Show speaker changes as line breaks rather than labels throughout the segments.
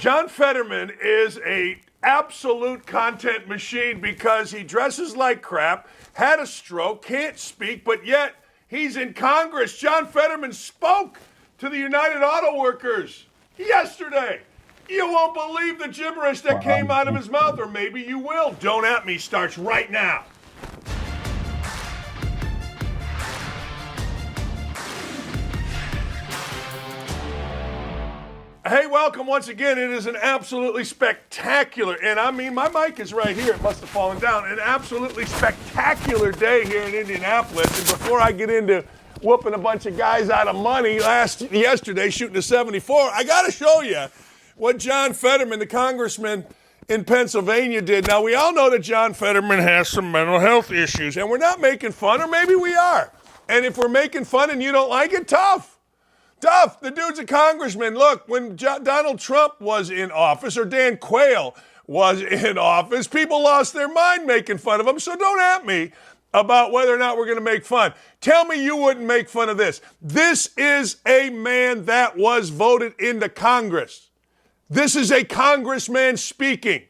John Fetterman is a absolute content machine because he dresses like crap, had a stroke, can't speak, but yet he's in Congress. John Fetterman spoke to the United Auto Workers yesterday. You won't believe the gibberish that came out of his mouth, or maybe you will. Don't At Me starts right now. Hey, welcome once again. It is an absolutely spectacular, and I mean, my mic is right here. It must have fallen down. An absolutely spectacular day here in Indianapolis. And before I get into whooping a bunch of guys out of money yesterday, shooting a 74, I got to show you what John Fetterman, the congressman in Pennsylvania, did. Now, we all know that John Fetterman has some mental health issues, and we're not making fun, or maybe we are. And if we're making fun and you don't like it, tough. The dude's a congressman. Look, when Donald Trump was in office, or Dan Quayle was in office, people lost their mind making fun of him. So don't at me about whether or not we're going to make fun. Tell me you wouldn't make fun of this. This is a man that was voted into Congress. This is a congressman speaking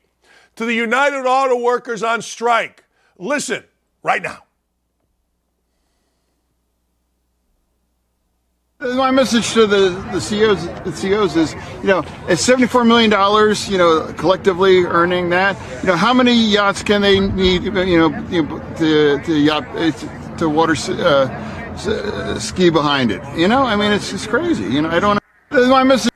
to the United Auto Workers on strike. Listen right now.
My message to the CEOs is, it's $74 million, collectively earning that. How many yachts can they need, to water ski behind it? It's just crazy. I don't know. My message.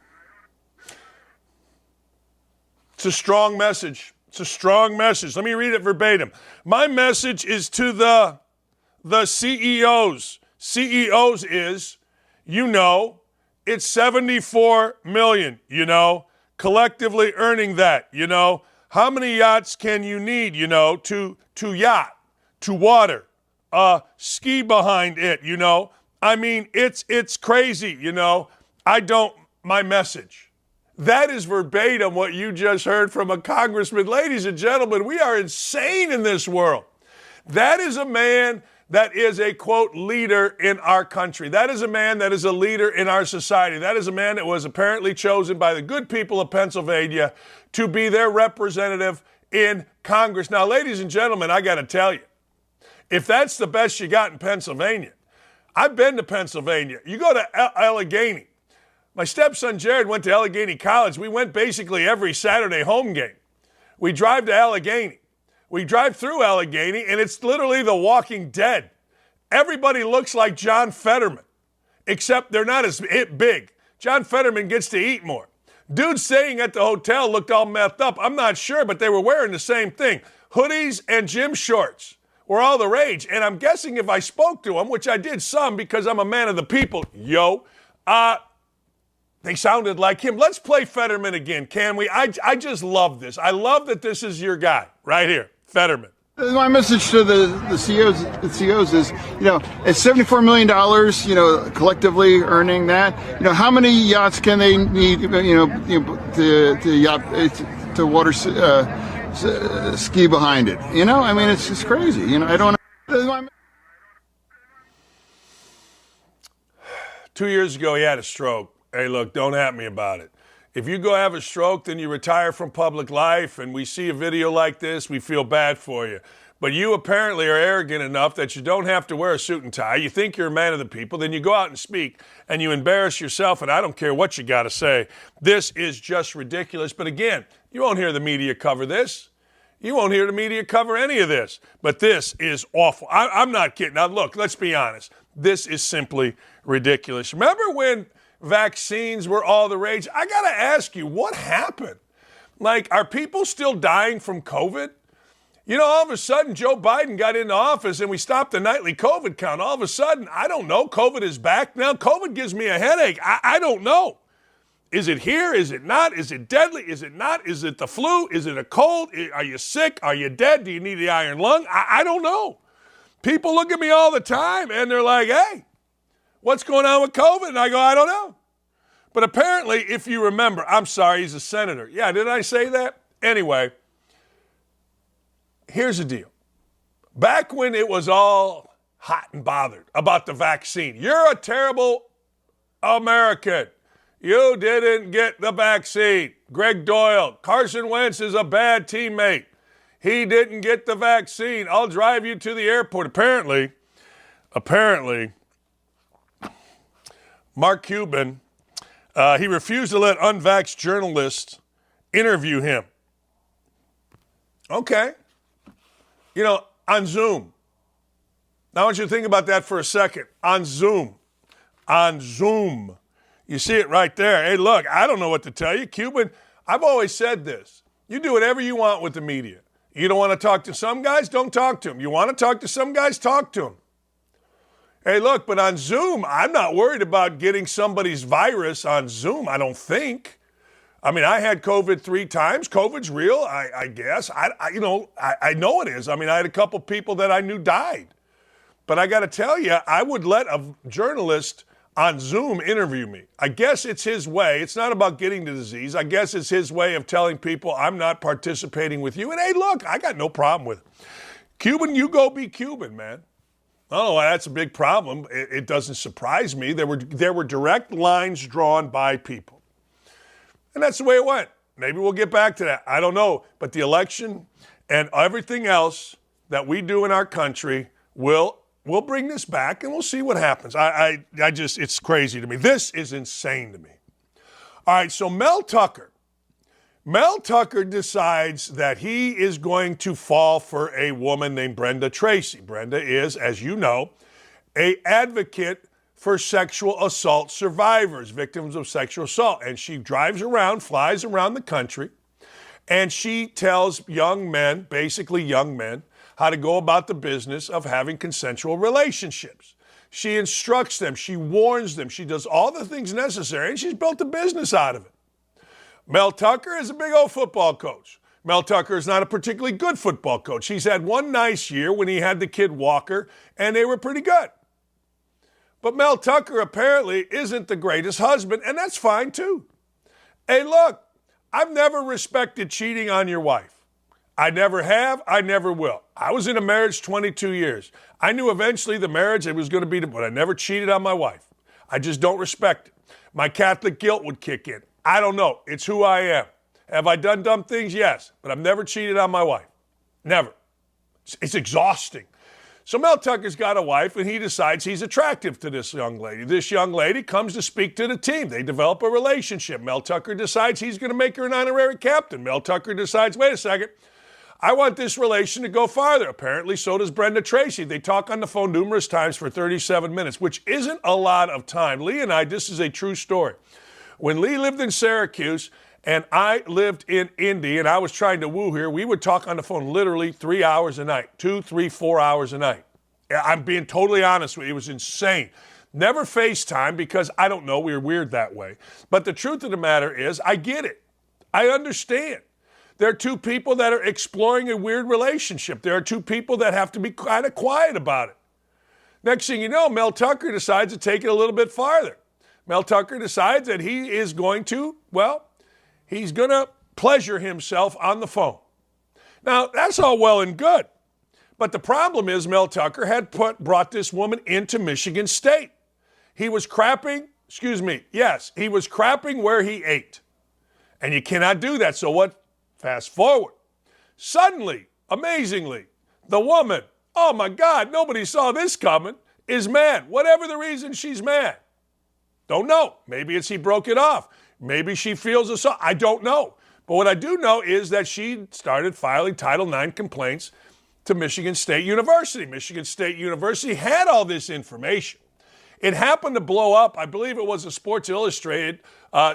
It's a strong message. It's a strong message. Let me read it verbatim. My message is to the CEOs. CEOs is, it's 74 million, collectively earning that, How many yachts can you need, to yacht, to water, ski behind it, it's crazy, my message. That is verbatim what you just heard from a congressman. Ladies and gentlemen, we are insane in this world. That is a man that is a, quote, leader in our country. That is a man that is a leader in our society. That is a man that was apparently chosen by the good people of Pennsylvania to be their representative in Congress. Now, ladies and gentlemen, I got to tell you, if that's the best you got in Pennsylvania, I've been to Pennsylvania. You go to Allegheny. My stepson Jared went to Allegheny College. We went basically every Saturday home game. We drive to Allegheny. We drive through Allegheny, and it's literally The Walking Dead. Everybody looks like John Fetterman, except they're not as big. John Fetterman gets to eat more. Dudes staying at the hotel looked all methed up. I'm not sure, but they were wearing the same thing. Hoodies and gym shorts were all the rage. And I'm guessing if I spoke to them, which I did some because I'm a man of the people, they sounded like him. Let's play Fetterman again, can we? I just love this. I love that this is your guy right here. Fetterman.
My message to the CEOs is, it's $74 million, collectively earning that. How many yachts can they need, to water ski behind it? It's just crazy. I don't know.
2 years ago, he had a stroke. Hey, look, don't at me about it. If you go have a stroke, then you retire from public life, and we see a video like this, we feel bad for you. But you apparently are arrogant enough that you don't have to wear a suit and tie. You think you're a man of the people, then you go out and speak, and you embarrass yourself, and I don't care what you got to say. This is just ridiculous. But again, you won't hear the media cover this. You won't hear the media cover any of this. But this is awful. I'm not kidding. Now, look, let's be honest. This is simply ridiculous. Remember when vaccines were all the rage? I got to ask you, what happened? Are people still dying from COVID? All of a sudden, Joe Biden got into office and we stopped the nightly COVID count. All of a sudden, I don't know, COVID is back now. COVID gives me a headache. I don't know. Is it here? Is it not? Is it deadly? Is it not? Is it the flu? Is it a cold? Are you sick? Are you dead? Do you need the iron lung? I don't know. People look at me all the time and they're like, hey, what's going on with COVID? And I go, I don't know. But apparently, if you remember, I'm sorry, he's a senator. Yeah, did I say that? Anyway, here's the deal. Back when it was all hot and bothered about the vaccine, you're a terrible American. You didn't get the vaccine. Greg Doyle, Carson Wentz is a bad teammate. He didn't get the vaccine. I'll drive you to the airport. Apparently, Mark Cuban, he refused to let unvaxxed journalists interview him. Okay. On Zoom. Now I want you to think about that for a second. On Zoom. You see it right there. Hey, look, I don't know what to tell you. Cuban, I've always said this. You do whatever you want with the media. You don't want to talk to some guys, don't talk to them. You want to talk to some guys, talk to them. Hey, look, but on Zoom, I'm not worried about getting somebody's virus on Zoom, I don't think. I mean, I had COVID 3 times. COVID's real, I guess. I know it is. I mean, I had a couple people that I knew died. But I got to tell you, I would let a journalist on Zoom interview me. I guess it's his way. It's not about getting the disease. I guess it's his way of telling people I'm not participating with you. And hey, look, I got no problem with it. Cuban, you go be Cuban, man. Oh, that's a big problem. It doesn't surprise me. There were direct lines drawn by people. And that's the way it went. Maybe we'll get back to that. I don't know. But the election and everything else that we do in our country will bring this back, and we'll see what happens. I just, it's crazy to me. This is insane to me. All right, so Mel Tucker decides that he is going to fall for a woman named Brenda Tracy. Brenda is, as you know, an advocate for sexual assault survivors, victims of sexual assault. And she drives around, flies around the country, and she tells young men, basically young men, how to go about the business of having consensual relationships. She instructs them, she warns them, she does all the things necessary, and she's built a business out of it. Mel Tucker is a big old football coach. Mel Tucker is not a particularly good football coach. He's had one nice year when he had the kid Walker, and they were pretty good. But Mel Tucker apparently isn't the greatest husband, and that's fine too. Hey, look, I've never respected cheating on your wife. I never have. I never will. I was in a marriage 22 years. I knew eventually the marriage, it was going to be, but I never cheated on my wife. I just don't respect it. My Catholic guilt would kick in. I don't know. It's who I am. Have I done dumb things? Yes. But I've never cheated on my wife. Never. It's exhausting. So Mel Tucker's got a wife, and he decides he's attractive to this young lady. This young lady comes to speak to the team. They develop a relationship. Mel Tucker decides he's going to make her an honorary captain. Mel Tucker decides, wait a second, I want this relation to go farther. Apparently, so does Brenda Tracy. They talk on the phone numerous times for 37 minutes, which isn't a lot of time. Lee and I, this is a true story. When Lee lived in Syracuse and I lived in Indy and I was trying to woo her, we would talk on the phone literally 3 hours a night, 2, 3, 4 hours a night. I'm being totally honest with you. It was insane. Never FaceTime because I don't know, we were weird that way. But the truth of the matter is, I get it. I understand. There are two people that are exploring a weird relationship. There are two people that have to be kind of quiet about it. Next thing you know, Mel Tucker decides to take it a little bit farther. Mel Tucker decides that he is going to, he's going to pleasure himself on the phone. Now, that's all well and good. But the problem is Mel Tucker had brought this woman into Michigan State. He was crapping where he ate. And you cannot do that. So what? Fast forward. Suddenly, amazingly, the woman, oh my God, nobody saw this coming, is mad. Whatever the reason, she's mad. Don't know. Maybe it's he broke it off. Maybe she feels assault. I don't know. But what I do know is that she started filing Title IX complaints to Michigan State University. Michigan State University had all this information. It happened to blow up. I believe it was a Sports Illustrated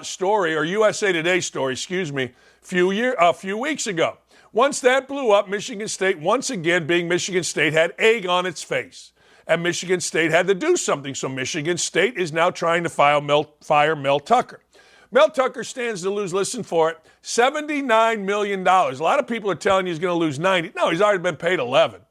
story, or USA Today story, a few weeks ago. Once that blew up, Michigan State, once again being Michigan State, had egg on its face. And Michigan State had to do something. So Michigan State is now trying to fire Mel Tucker. Mel Tucker stands to lose, listen for it, $79 million. A lot of people are telling you he's going to lose 90. No, he's already been paid 11.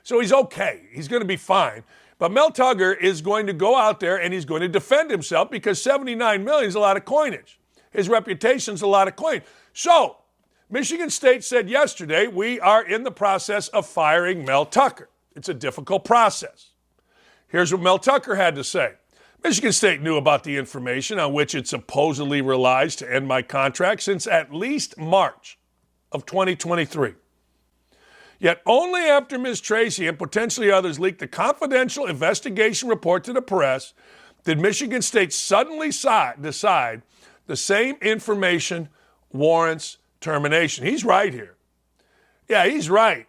So he's okay. He's going to be fine. But Mel Tucker is going to go out there and he's going to defend himself because $79 million is a lot of coinage. His reputation's a lot of coin. So Michigan State said yesterday, we are in the process of firing Mel Tucker. It's a difficult process. Here's what Mel Tucker had to say. Michigan State knew about the information on which it supposedly relies to end my contract since at least March of 2023. Yet only after Ms. Tracy and potentially others leaked the confidential investigation report to the press did Michigan State suddenly decide the same information warrants termination. He's right here. Yeah, he's right.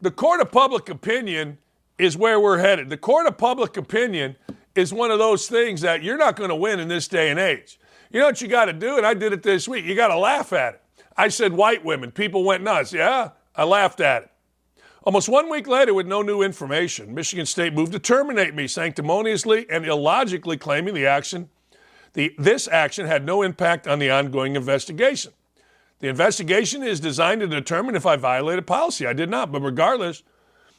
The court of public opinion is where we're headed. The court of public opinion is one of those things that you're not going to win in this day and age. You know what you got to do? And I did it this week. You got to laugh at it. I said white women. People went nuts. Yeah, I laughed at it. Almost 1 week later, with no new information, Michigan State moved to terminate me sanctimoniously and illogically, claiming this action had no impact on the ongoing investigation. The investigation is designed to determine if I violated policy. I did not. But regardless,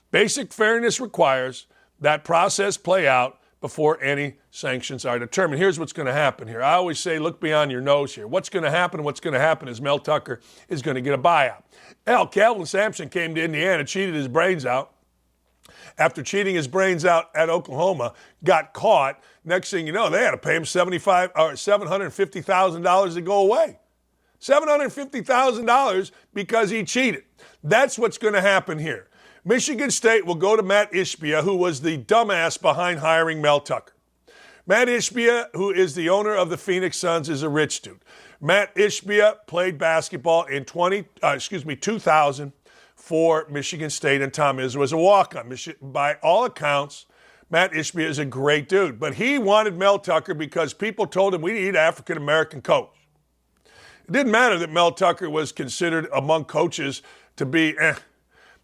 basic fairness requires that process play out before any sanctions are determined. Here's what's going to happen here. I always say, look beyond your nose here. What's going to happen? What's going to happen is Mel Tucker is going to get a buyout. Hell, Calvin Sampson came to Indiana, cheated his brains out. After cheating his brains out at Oklahoma, got caught. Next thing you know, they had to pay him $750,000 to go away. $750,000 because he cheated. That's what's going to happen here. Michigan State will go to Matt Ishbia, who was the dumbass behind hiring Mel Tucker. Matt Ishbia, who is the owner of the Phoenix Suns, is a rich dude. Matt Ishbia played basketball in 2000 for Michigan State, and Tom Izzo was a walk-on. By all accounts, Matt Ishbia is a great dude, but he wanted Mel Tucker because people told him we need an African-American coach. It didn't matter that Mel Tucker was considered among coaches to be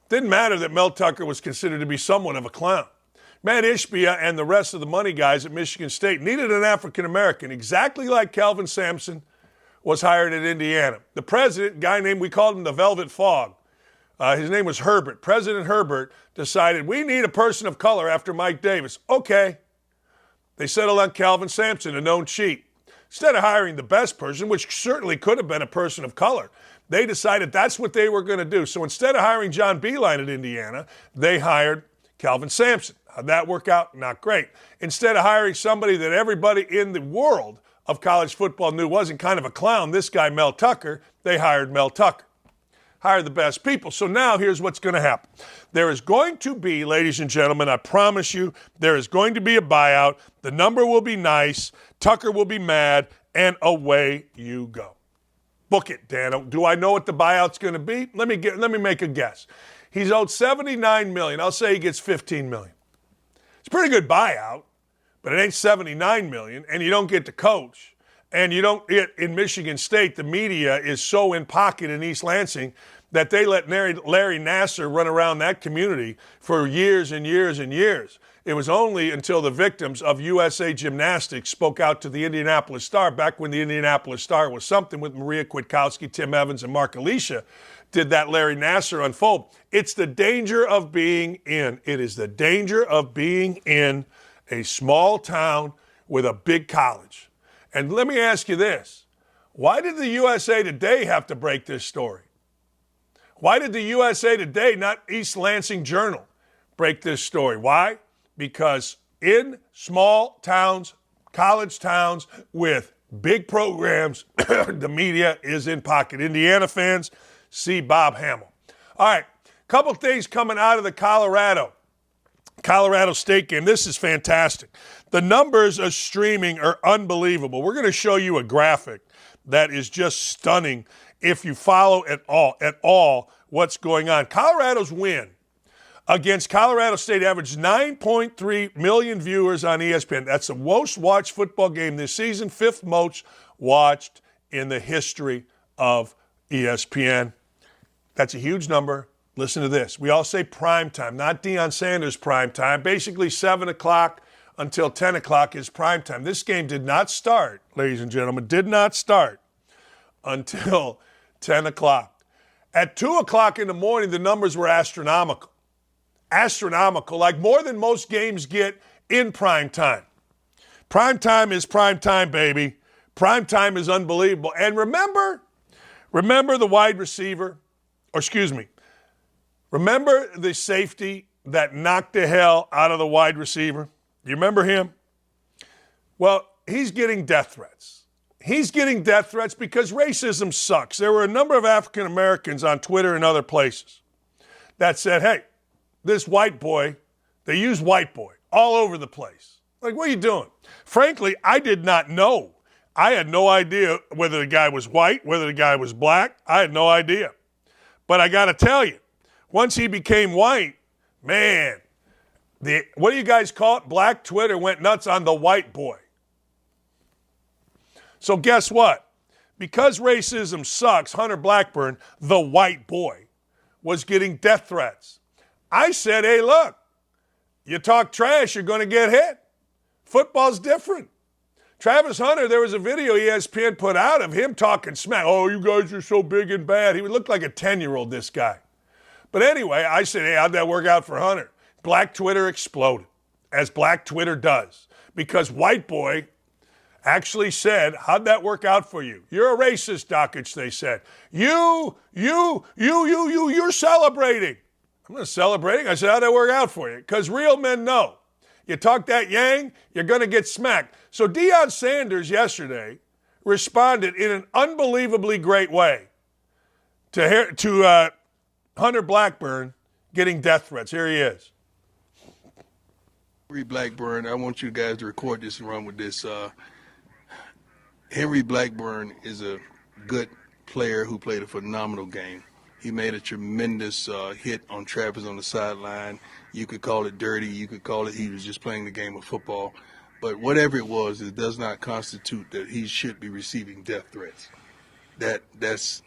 Didn't matter that Mel Tucker was considered to be somewhat of a clown. Matt Ishbia and the rest of the money guys at Michigan State needed an African-American, exactly like Calvin Sampson was hired at Indiana. The president, guy named, we called him the Velvet Fog. His name was Herbert. President Herbert decided we need a person of color after Mike Davis. Okay. They settled on Calvin Sampson, a known cheat. Instead of hiring the best person, which certainly could have been a person of color, they decided that's what they were going to do. So instead of hiring John Beilein at Indiana, they hired Calvin Sampson. How'd that work out? Not great. Instead of hiring somebody that everybody in the world of college football knew wasn't kind of a clown, this guy Mel Tucker, they hired Mel Tucker. Hired the best people. So now here's what's going to happen. There is going to be, ladies and gentlemen, I promise you, there is going to be a buyout. The number will be nice. Tucker will be mad, and away you go. Book it, Dan. Do I know what the buyout's going to be? Let me make a guess. He's owed $79 million. I'll say he gets $15 million. It's a pretty good buyout, but it ain't $79 million, and you don't get to coach. And you don't get in Michigan State, the media is so in pocket in East Lansing that they let Larry Nassar run around that community for years and years and years. It was only until the victims of USA Gymnastics spoke out to the Indianapolis Star, back when the Indianapolis Star was something, with Maria Kwiatkowski, Tim Evans, and Mark Alicia, did that Larry Nassar unfold. It's the danger of being in. It is the danger of being in a small town with a big college. And let me ask you this. Why did the USA Today have to break this story? Why did the USA Today, not East Lansing Journal, break this story? Why? Because in small towns, college towns with big programs, the media is in pocket. Indiana fans, see Bob Hamill. All right, couple things coming out of the Colorado State game. This is fantastic. The numbers of streaming are unbelievable. We're going to show you a graphic that is just stunning if you follow at all what's going on. Colorado's win against Colorado State averaged 9.3 million viewers on ESPN. That's the most watched football game this season, fifth most watched in the history of ESPN. That's a huge number. Listen to this. We all say prime time, not Deion Sanders prime time. Basically 7 o'clock until 10 o'clock is prime time. This game did not start, ladies and gentlemen, did not start until 10 o'clock. At 2 o'clock in the morning, the numbers were astronomical. Astronomical, like more than most games get in prime time. Prime time is prime time, baby. Prime time is unbelievable. And remember the wide receiver, remember the safety that knocked the hell out of the wide receiver? You remember him? Well, he's getting death threats. He's getting death threats because racism sucks. There were a number of African Americans on Twitter and other places that said, hey, this white boy, they use white boy all over the place. Like, what are you doing? Frankly, I did not know. I had no idea whether the guy was white, whether the guy was black. I had no idea. But I got to tell you, once he became white, man, what do you guys call it? Black Twitter went nuts on the white boy. So guess what? Because racism sucks, Hunter Blackburn, the white boy, was getting death threats. I said, hey, look, you talk trash, you're going to get hit. Football's different. Travis Hunter, there was a video ESPN put out of him talking smack. Oh, you guys are so big and bad. He would look like a 10-year-old, this guy. But anyway, I said, hey, how'd that work out for Hunter? Black Twitter exploded, as Black Twitter does, because white boy actually said, how'd that work out for you? You're a racist, Dakich, they said. You're celebrating. I'm not celebrating. I said, how'd that work out for you? Because real men know. You talk that yang, you're going to get smacked. So Deion Sanders yesterday responded in an unbelievably great way to Hunter Blackburn getting death threats. Here he is.
Henry Blackburn, I want you guys to record this and run with this. Henry Blackburn is a good player who played a phenomenal game. He made a tremendous hit on Travis on the sideline. You could call it dirty. You could call it he was just playing the game of football. But whatever it was, it does not constitute that he should be receiving death threats. This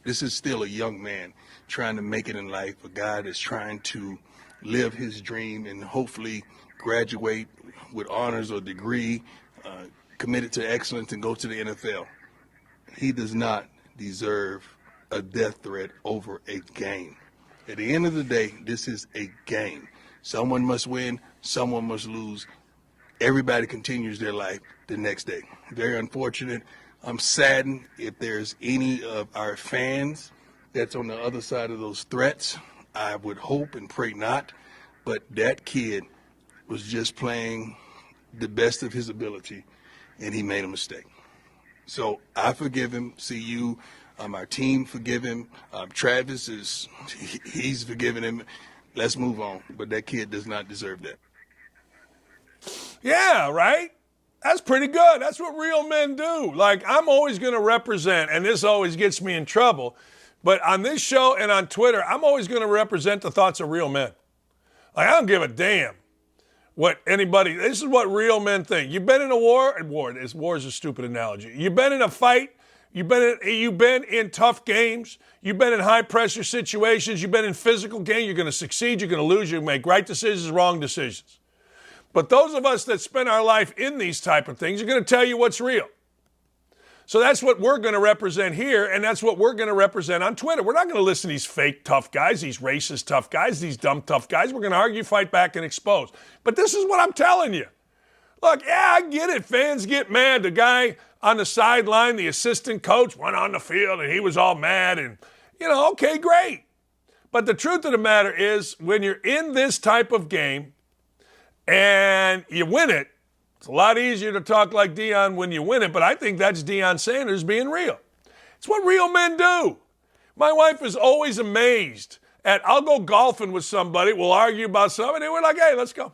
is still a young man trying to make it in life, a guy that's trying to live his dream and hopefully graduate with honors or degree, committed to excellence and go to the NFL. He does not deserve a death threat over a game. At the end of the day, this is a game. Someone must win, someone must lose. Everybody continues their life the next day. Very unfortunate. I'm saddened if there's any of our fans that's on the other side of those threats. I would hope and pray not, but that kid was just playing the best of his ability, and he made a mistake. So I forgive him. CU, our team forgive him. Travis he's forgiven him. Let's move on. But that kid does not deserve that.
Yeah, right? That's pretty good. That's what real men do. Like, I'm always going to represent, and this always gets me in trouble, but on this show and on Twitter, I'm always going to represent the thoughts of real men. Like, I don't give a damn what anybody, this is what real men think. You've been in a war is a stupid analogy. You've been in a fight. You've been in tough games. You've been in high-pressure situations. You've been in physical games. You're going to succeed. You're going to lose. You make right decisions, wrong decisions. But those of us that spend our life in these type of things are going to tell you what's real. So that's what we're going to represent here, and that's what we're going to represent on Twitter. We're not going to listen to these fake tough guys, these racist tough guys, these dumb tough guys. We're going to argue, fight back, and expose. But this is what I'm telling you. Look, yeah, I get it. Fans get mad. The guy on the sideline, the assistant coach, went on the field, and he was all mad. And, okay, great. But the truth of the matter is, when you're in this type of game and you win it, it's a lot easier to talk like Deion when you win it, but I think that's Deion Sanders being real. It's what real men do. My wife is always amazed at, I'll go golfing with somebody, we'll argue about something, and we're like, hey, let's go.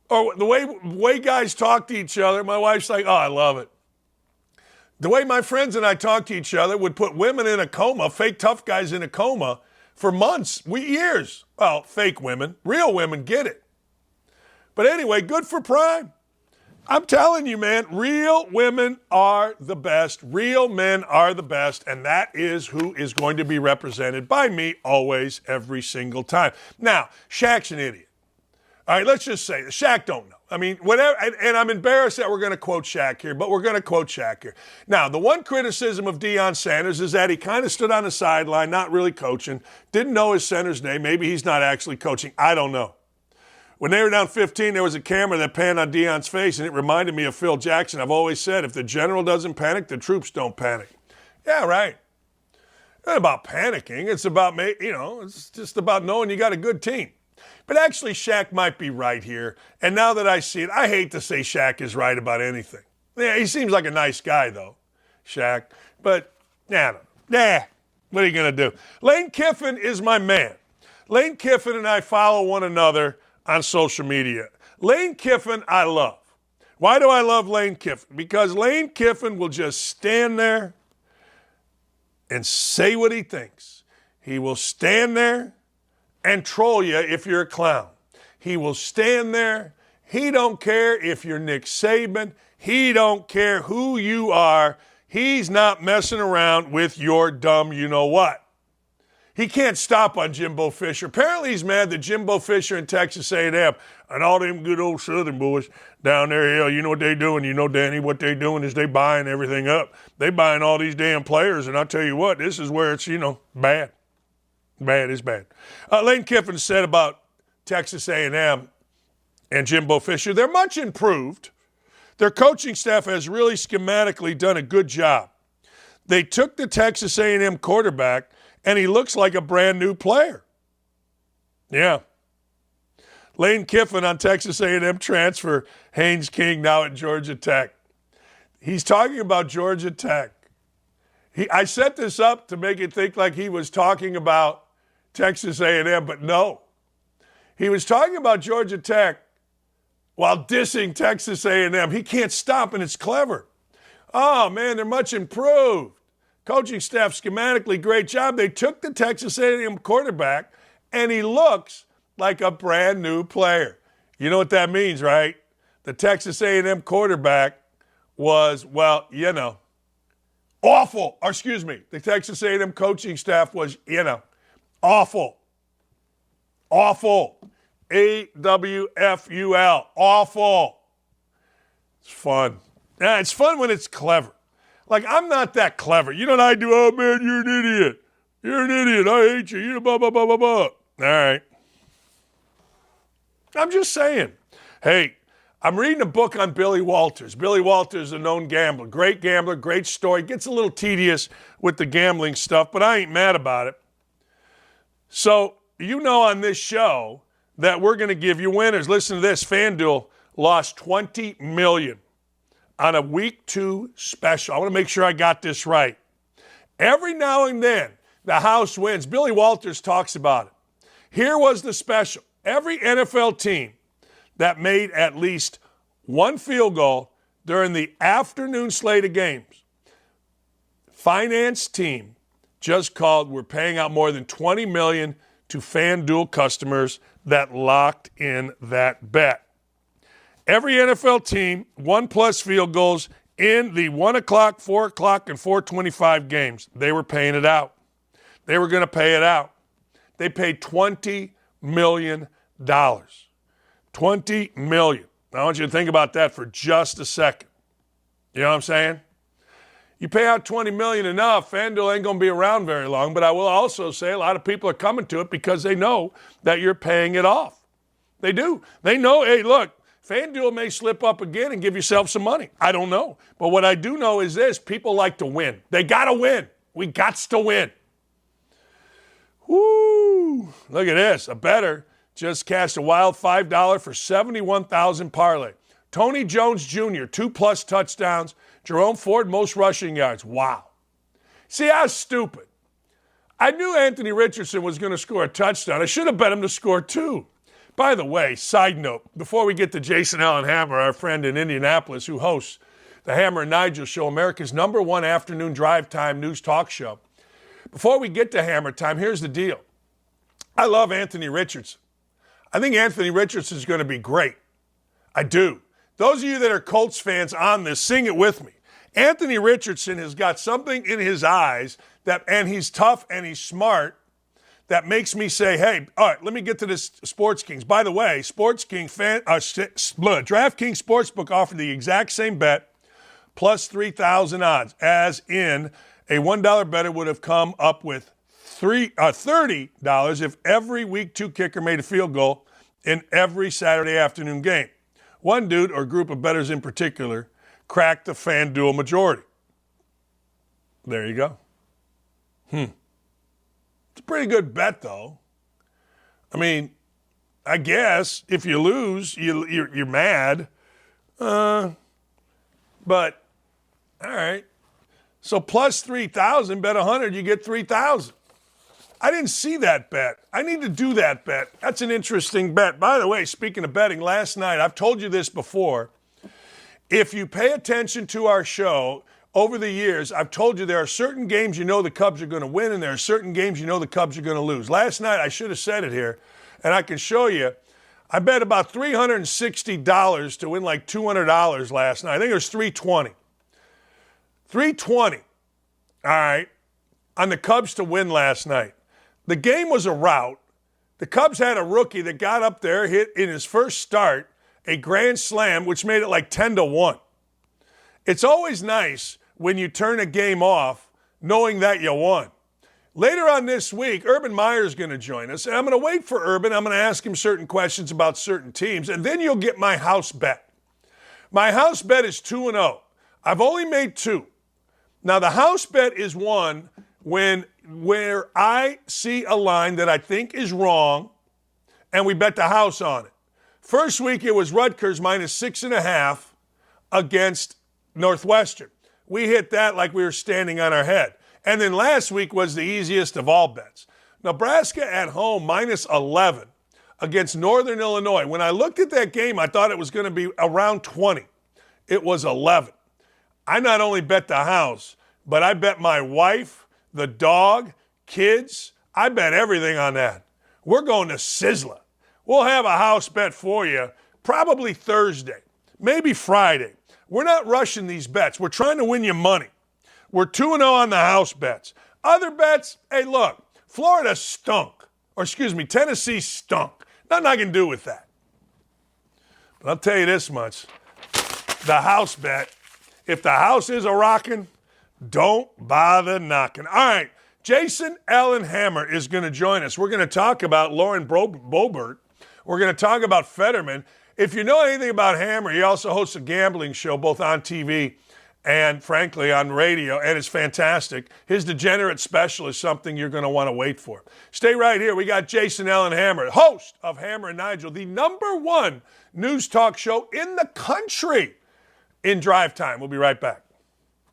Or the way guys talk to each other, my wife's like, oh, I love it. The way my friends and I talk to each other would put women in a coma, fake tough guys in a coma for months, years. Well, fake women. Real women get it. But anyway, good for Prime. I'm telling you, man, real women are the best. Real men are the best. And that is who is going to be represented by me always, every single time. Now, Shaq's an idiot. All right, let's just say Shaq don't know. I mean, whatever, and I'm embarrassed that we're going to quote Shaq here, but we're going to quote Shaq here. Now, the one criticism of Deion Sanders is that he kind of stood on the sideline, not really coaching, didn't know his center's name. Maybe he's not actually coaching. I don't know. When they were down 15, there was a camera that panned on Deion's face, and it reminded me of Phil Jackson. I've always said, if the general doesn't panic, the troops don't panic. Yeah, right. It's not about panicking. It's about, it's just about knowing you got a good team. But actually, Shaq might be right here. And now that I see it, I hate to say Shaq is right about anything. Yeah, he seems like a nice guy, though, Shaq. But, what are you going to do? Lane Kiffin is my man. Lane Kiffin and I follow one another on social media. Lane Kiffin, I love. Why do I love Lane Kiffin? Because Lane Kiffin will just stand there and say what he thinks. He will stand there and troll you if you're a clown. He will stand there. He don't care if you're Nick Saban. He don't care who you are. He's not messing around with your dumb you-know-what. He can't stop on Jimbo Fisher. Apparently he's mad that Jimbo Fisher and Texas A&M and all them good old Southern boys down there, hell, you know what they doing? You know, Danny, what they doing is they buying everything up. They buying all these damn players, and I'll tell you what, this is where it's, bad. Bad is bad. Lane Kiffin said about Texas A&M and Jimbo Fisher, they're much improved. Their coaching staff has really schematically done a good job. They took the Texas A&M quarterback, and he looks like a brand new player. Yeah. Lane Kiffin on Texas A&M transfer, Haynes King now at Georgia Tech. He's talking about Georgia Tech. I set this up to make it think like he was talking about Texas A&M, but no. He was talking about Georgia Tech while dissing Texas A&M. He can't stop, and it's clever. Oh, man, they're much improved. Coaching staff schematically, great job. They took the Texas A&M quarterback, and he looks like a brand new player. You know what that means, right? The Texas A&M quarterback was, awful. Or excuse me, the Texas A&M coaching staff was, awful. Awful. AWFUL. Awful. It's fun. Yeah, it's fun when it's clever. Like, I'm not that clever. You know what I do? Oh, man, you're an idiot. You're an idiot. I hate you. You blah, blah, blah, blah, blah. All right. I'm just saying. Hey, I'm reading a book on Billy Walters. Billy Walters, a known gambler. Great gambler, great story. Gets a little tedious with the gambling stuff, but I ain't mad about it. So, on this show that we're going to give you winners. Listen to this. FanDuel lost $20 million on a Week 2 special. I want to make sure I got this right. Every now and then, the house wins. Billy Walters talks about it. Here was the special. Every NFL team that made at least one field goal during the afternoon slate of games, finance team just called, we're paying out more than $20 million to FanDuel customers that locked in that bet. Every NFL team, 1+ field goals in the 1 o'clock, 4 o'clock, and 4:25 games. They were paying it out. They were going to pay it out. They paid $20 million. $20 million. Now, I want you to think about that for just a second. You know what I'm saying? You pay out $20 million enough, FanDuel ain't going to be around very long, but I will also say a lot of people are coming to it because they know that you're paying it off. They do. They know, hey, look, FanDuel may slip up again and give yourself some money. I don't know. But what I do know is this, people like to win. They got to win. We gots to win. Woo! Look at this. A bettor just cashed a wild $5 for $71,000 parlay. Tony Jones Jr., 2+ touchdowns. Jerome Ford, most rushing yards. Wow. See, I was stupid. I knew Anthony Richardson was going to score a touchdown. I should have bet him to score 2. By the way, side note, before we get to Jason Allen Hammer, our friend in Indianapolis who hosts the Hammer and Nigel Show, America's #1 afternoon drive time news talk show. Before we get to Hammer time, here's the deal. I love Anthony Richardson. I think Anthony Richardson is going to be great. I do. Those of you that are Colts fans on this, sing it with me. Anthony Richardson has got something in his eyes and he's tough and he's smart, that makes me say, hey, all right, let me get to this Sports Kings. By the way, DraftKings Sportsbook offered the exact same bet plus 3,000 odds, as in a $1 bettor would have come up with $30 if every Week 2 kicker made a field goal in every Saturday afternoon game. One dude or group of bettors in particular cracked the FanDuel majority. There you go. It's a pretty good bet, though. I mean, I guess if you lose, you're mad. But all right. So plus 3,000, bet 100, you get 3,000. I didn't see that bet. I need to do that bet. That's an interesting bet. By the way, speaking of betting, last night, I've told you this before. If you pay attention to our show over the years, I've told you there are certain games you know the Cubs are going to win, and there are certain games you know the Cubs are going to lose. Last night, I should have said it here, and I can show you. I bet about $360 to win like $200 last night. I think it was $320. $320, all right, on the Cubs to win last night. The game was a rout. The Cubs had a rookie that got up there, hit in his first start a grand slam, which made it like 10-1. It's always nice when you turn a game off knowing that you won. Later on this week, Urban Meyer's going to join us, and I'm going to wait for Urban. I'm going to ask him certain questions about certain teams, and then you'll get my house bet. My house bet is 2-0. I've only made 2. Now, the house bet is one where I see a line that I think is wrong, and we bet the house on it. First week, it was Rutgers minus 6.5 against Northwestern. We hit that like we were standing on our head. And then last week was the easiest of all bets. Nebraska at home minus 11 against Northern Illinois. When I looked at that game, I thought it was going to be around 20. It was 11. I not only bet the house, but I bet my wife, the dog, kids. I bet everything on that. We're going to Sizzler. We'll have a house bet for you probably Thursday, maybe Friday. We're not rushing these bets. We're trying to win you money. We're 2-0 on the house bets. Other bets, hey, look, Florida stunk. Or excuse me, Tennessee stunk. Nothing I can do with that. But I'll tell you this much. The house bet, if the house is a rockin', don't bother knocking. All right, Jason Allen Hammer is going to join us. We're going to talk about Lauren Boebert. We're going to talk about Fetterman. If you know anything about Hammer, he also hosts a gambling show both on TV and, frankly, on radio, and it's fantastic. His Degenerate Special is something you're going to want to wait for. Stay right here. We got Jason Allen Hammer, host of Hammer and Nigel, the #1 news talk show in the country in drive time. We'll be right back.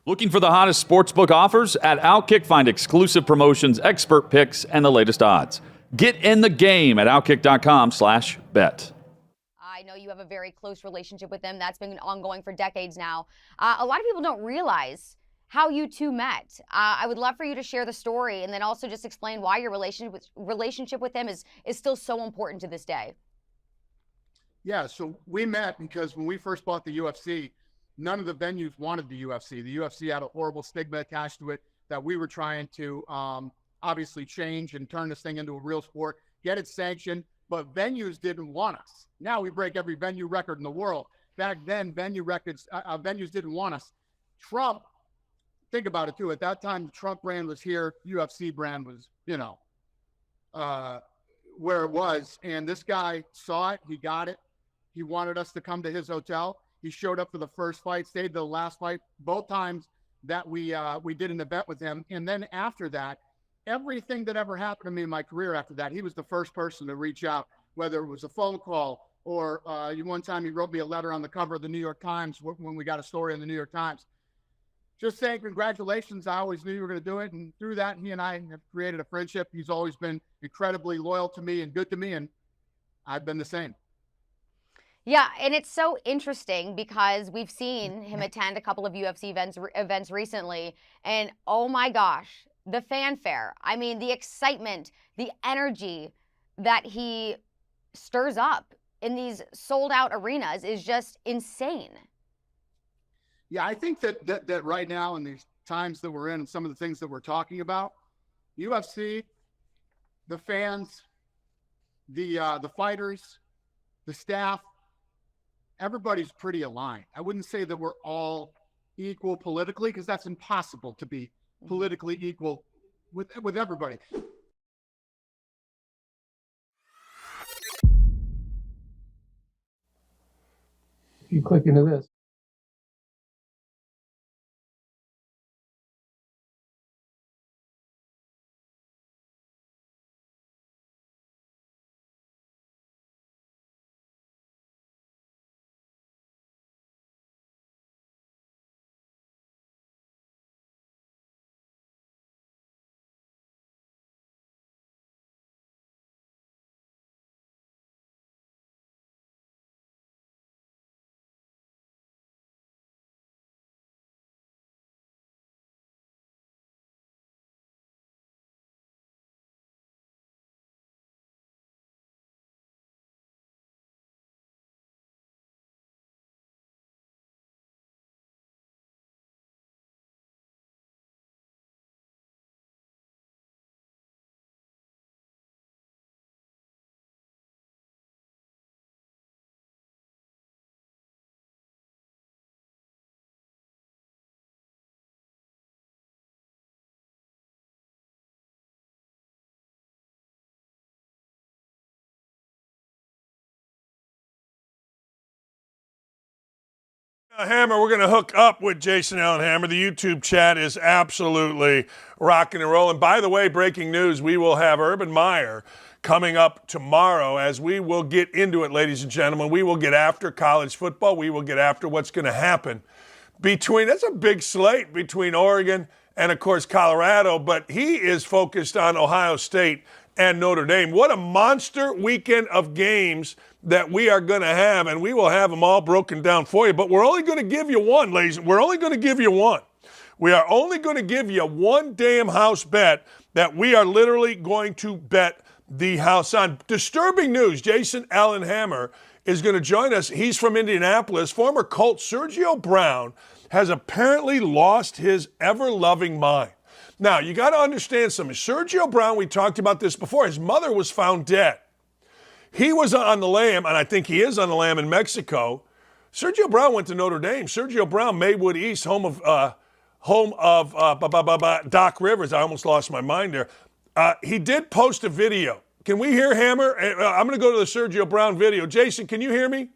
Looking for the hottest sportsbook offers? At OutKick, find exclusive promotions, expert picks, and the latest odds. Get in the game at OutKick.com/bet.
I know you have a very close relationship with them. That's been ongoing for decades now. A lot of people don't realize how you two met. I would love for you to share the story and then also just explain why your relationship with them is still so important to this day.
Yeah, so we met because when we first bought the UFC, none of the venues wanted the UFC. The UFC had a horrible stigma attached to it that we were trying to obviously change and turn this thing into a real sport, get it sanctioned, but venues didn't want us. Now we break every venue record in the world. Back then, venues didn't want us. Trump, think about it too. At that time, the Trump brand was here. UFC brand was, where it was. And this guy saw it. He got it. He wanted us to come to his hotel. He showed up for the first fight, stayed to the last fight, both times that we did an event with him. And then after that, everything that ever happened to me in my career after that, he was the first person to reach out, whether it was a phone call or one time he wrote me a letter on the cover of the New York Times when we got a story in the New York Times. Just saying congratulations. I always knew you were going to do it. And through that, he and I have created a friendship. He's always been incredibly loyal to me and good to me. And I've been the same.
Yeah, and it's so interesting because we've seen him attend a couple of UFC events recently. And oh my gosh, the fanfare. I mean, the excitement, the energy that he stirs up in these sold out arenas is just insane.
Yeah, I think that right now in these times that we're in and some of the things that we're talking about, UFC, the fans, the fighters, the staff, everybody's pretty aligned. I wouldn't say that we're all equal politically because that's impossible to be politically equal with everybody.
If you click into this.
Hammer, we're going to hook up with Jason Allen Hammer. The YouTube chat is absolutely rocking and rolling. By the way, breaking news, we will have Urban Meyer coming up tomorrow as we will get into it, ladies and gentlemen. We will get after college football. We will get after what's going to happen that's a big slate between Oregon and, of course, Colorado, but he is focused on Ohio State and Notre Dame. What a monster weekend of games that we are going to have, and we will have them all broken down for you. But we're only going to give you one, ladies. We're only going to give you one. We are only going to give you one damn house bet that we are literally going to bet the house on. Disturbing news, Jason Allen Hammer is going to join us. He's from Indianapolis. Former Colt Sergio Brown has apparently lost his ever-loving mind. Now, you got to understand something. Sergio Brown, we talked about this before, his mother was found dead. He was on the lam, and I think he is on the lam in Mexico. Sergio Brown went to Notre Dame. Sergio Brown, Maywood East, home of Doc Rivers. I almost lost my mind there. He did post a video. Can we hear Hammer? I'm going to go to the Sergio Brown video. Jason, can you hear me?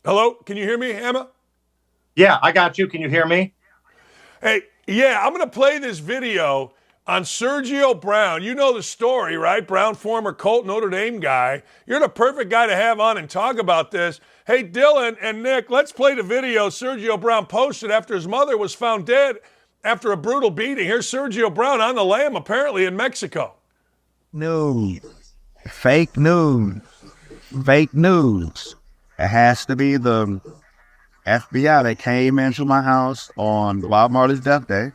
Hello? Can you hear me, Hammer?
Yeah, I got you. Can you hear me?
Hey, yeah, I'm going to play this video on Sergio Brown. You know the story, right? Brown, former Colt Notre Dame guy. You're the perfect guy to have on and talk about this. Hey, Dylan and Nick, let's play the video Sergio Brown posted after his mother was found dead after a brutal beating. Here's Sergio Brown on the lam, apparently in Mexico.
News. Fake news. Fake news. It has to be the FBI that came into my house on Bob Marley's death day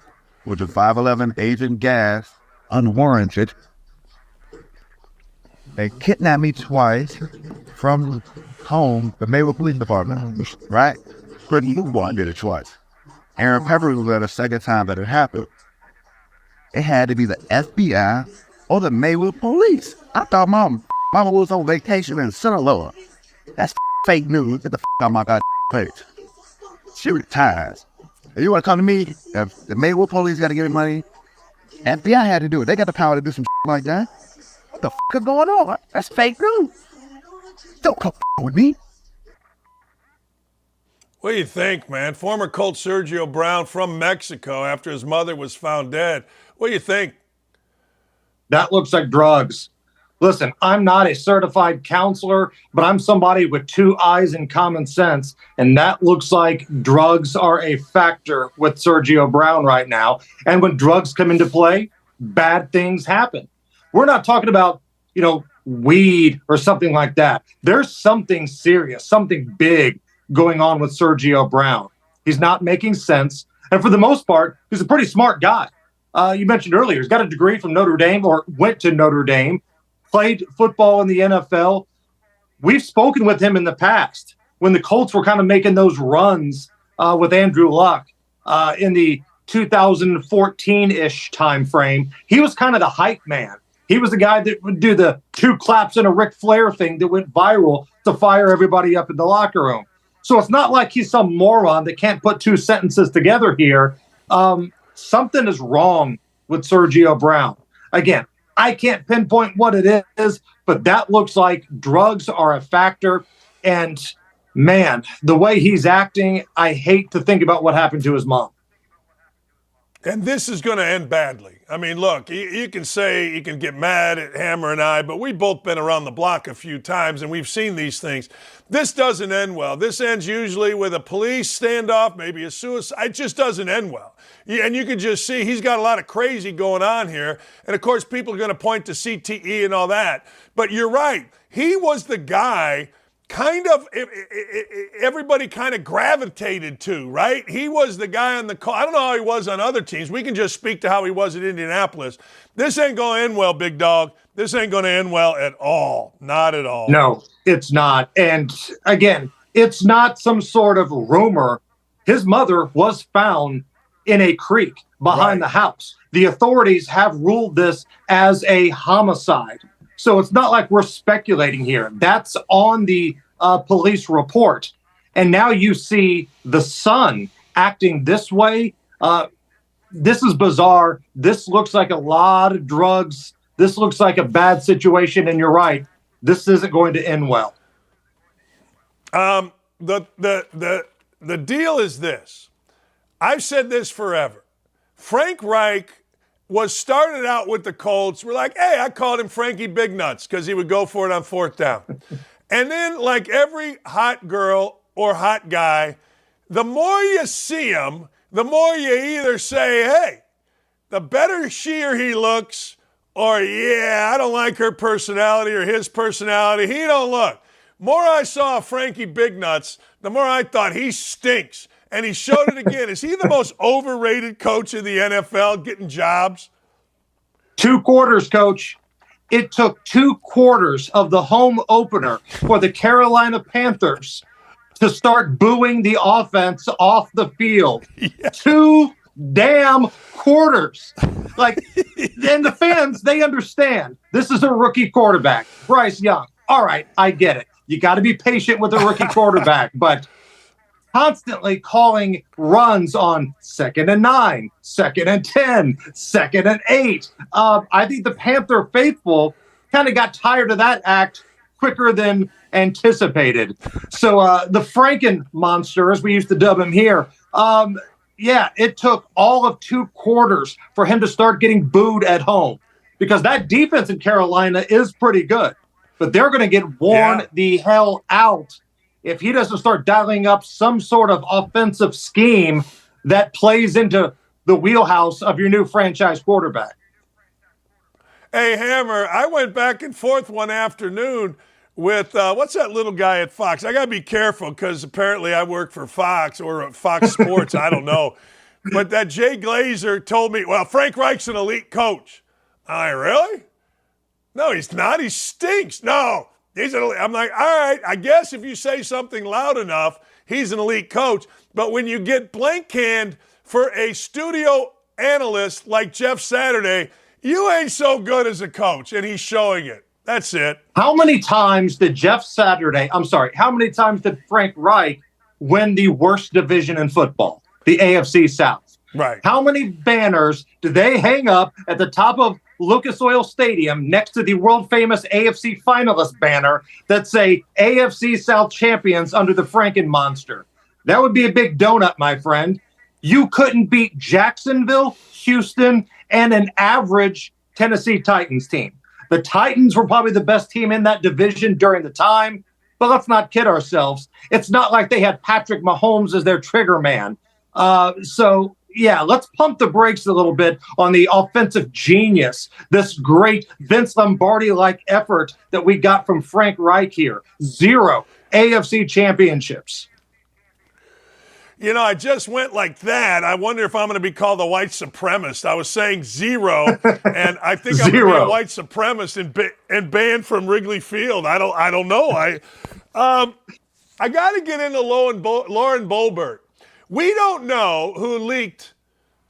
with a 511 Agent gas, unwarranted. They kidnapped me twice from home, the Maywood Police Department, right? Brittany Newborn did it twice. Aaron Pepper was there the second time that it happened. It had to be the FBI or the Maywood Police. I thought Mama was on vacation in Sinaloa. That's fake news. Get the on my goddamn page. She retires. If you want to come to me, if the Maywood Police got to give me money, FBI had to do it. They got the power to do some like that. What the is going on? That's fake news. Don't come with me.
What do you think, man? Former Colt Sergio Brown from Mexico after his mother was found dead. What do you think?
That looks like drugs. Listen, I'm not a certified counselor, but I'm somebody with two eyes and common sense. And that looks like drugs are a factor with Sergio Brown right now. And when drugs come into play, bad things happen. We're not talking about, weed or something like that. There's something serious, something big going on with Sergio Brown. He's not making sense. And for the most part, he's a pretty smart guy. You mentioned earlier, he's got a degree from Notre Dame or went to Notre Dame. Played football in the NFL. We've spoken with him in the past when the Colts were kind of making those runs with Andrew Luck in the 2014-ish time frame. He was kind of the hype man. He was the guy that would do the 2 claps and a Ric Flair thing that went viral to fire everybody up in the locker room. So it's not like he's some moron that can't put 2 sentences together here. Something is wrong with Sergio Brown. Again, I can't pinpoint what it is, but that looks like drugs are a factor. And man, the way he's acting, I hate to think about what happened to his mom.
And this is going to end badly. I mean, look, you can say, you can get mad at Hammer and I, but we've both been around the block a few times and we've seen these things. This doesn't end well. This ends usually with a police standoff, maybe a suicide. It just doesn't end well. And you can just see he's got a lot of crazy going on here. And of course, people are going to point to CTE and all that. But you're right. He was the guy everybody kind of gravitated to, right? He was the guy on the call. I don't know how he was on other teams. We can just speak to how he was at Indianapolis. This ain't going to end well, big dog. This ain't going to end well at all. Not at all.
No, it's not. And again, it's not some sort of rumor. His mother was found in a creek behind the house. The authorities have ruled this as a homicide. So it's not like we're speculating here. That's on the police report. And now you see the son acting this way. This is bizarre. This looks like a lot of drugs. This looks like a bad situation. And you're right. This isn't going to end well.
the deal is this. I've said this forever. Frank Reich was started out with the Colts. We're like, hey, I called him Frankie Big Nuts because he would go for it on fourth down. And then, like every hot girl or hot guy, the more you see him, the more you either say, hey, the better she or he looks, or yeah, I don't like her personality or his personality. He don't look. More I saw Frankie Big Nuts, the more I thought he stinks. And he showed it again. Is he the most overrated coach in the NFL getting jobs?
2 quarters, coach. It took 2 quarters of the home opener for the Carolina Panthers to start booing the offense off the field. Yeah. 2 damn quarters. Like, and the fans, they understand. This is a rookie quarterback, Bryce Young. All right, I get it. You got to be patient with a rookie quarterback, but constantly calling runs on 2nd and 9, 2nd and 10, 2nd and 8. I think the Panther faithful kind of got tired of that act quicker than anticipated. So the Franken monster, as we used to dub him here, it took all of 2 quarters for him to start getting booed at home, because that defense in Carolina is pretty good, but they're going to get worn the hell out if he doesn't start dialing up some sort of offensive scheme that plays into the wheelhouse of your new franchise quarterback.
Hey, Hammer, I went back and forth one afternoon with, what's that little guy at Fox? I got to be careful because apparently I work for Fox or Fox Sports. I don't know. But that Jay Glazer told me, well, Frank Reich's an elite coach. Really? No, he's not. He stinks. No. I'm like, all right, I guess if you say something loud enough, he's an elite coach. But when you get blank canned for a studio analyst like Jeff Saturday, you ain't so good as a coach, and he's showing it. That's it.
How many times did how many times did Frank Reich win the worst division in football, the AFC South?
Right.
How many banners did they hang up at the top of Lucas Oil Stadium next to the world-famous AFC finalist banner that say AFC South champions under the Franken monster? That would be a big donut, my friend. You couldn't beat Jacksonville, Houston, and an average Tennessee Titans team. The Titans were probably the best team in that division during the time, but let's not kid ourselves. It's not like they had Patrick Mahomes as their trigger man. Let's pump the brakes a little bit on the offensive genius, this great Vince Lombardi-like effort that we got from Frank Reich here. 0 AFC championships.
You know, I just went like that. I wonder if I'm going to be called a white supremacist. I was saying 0, and I think I'm going to be a white supremacist and banned from Wrigley Field. I don't know. I got to get into Lauren Boebert. We don't know who leaked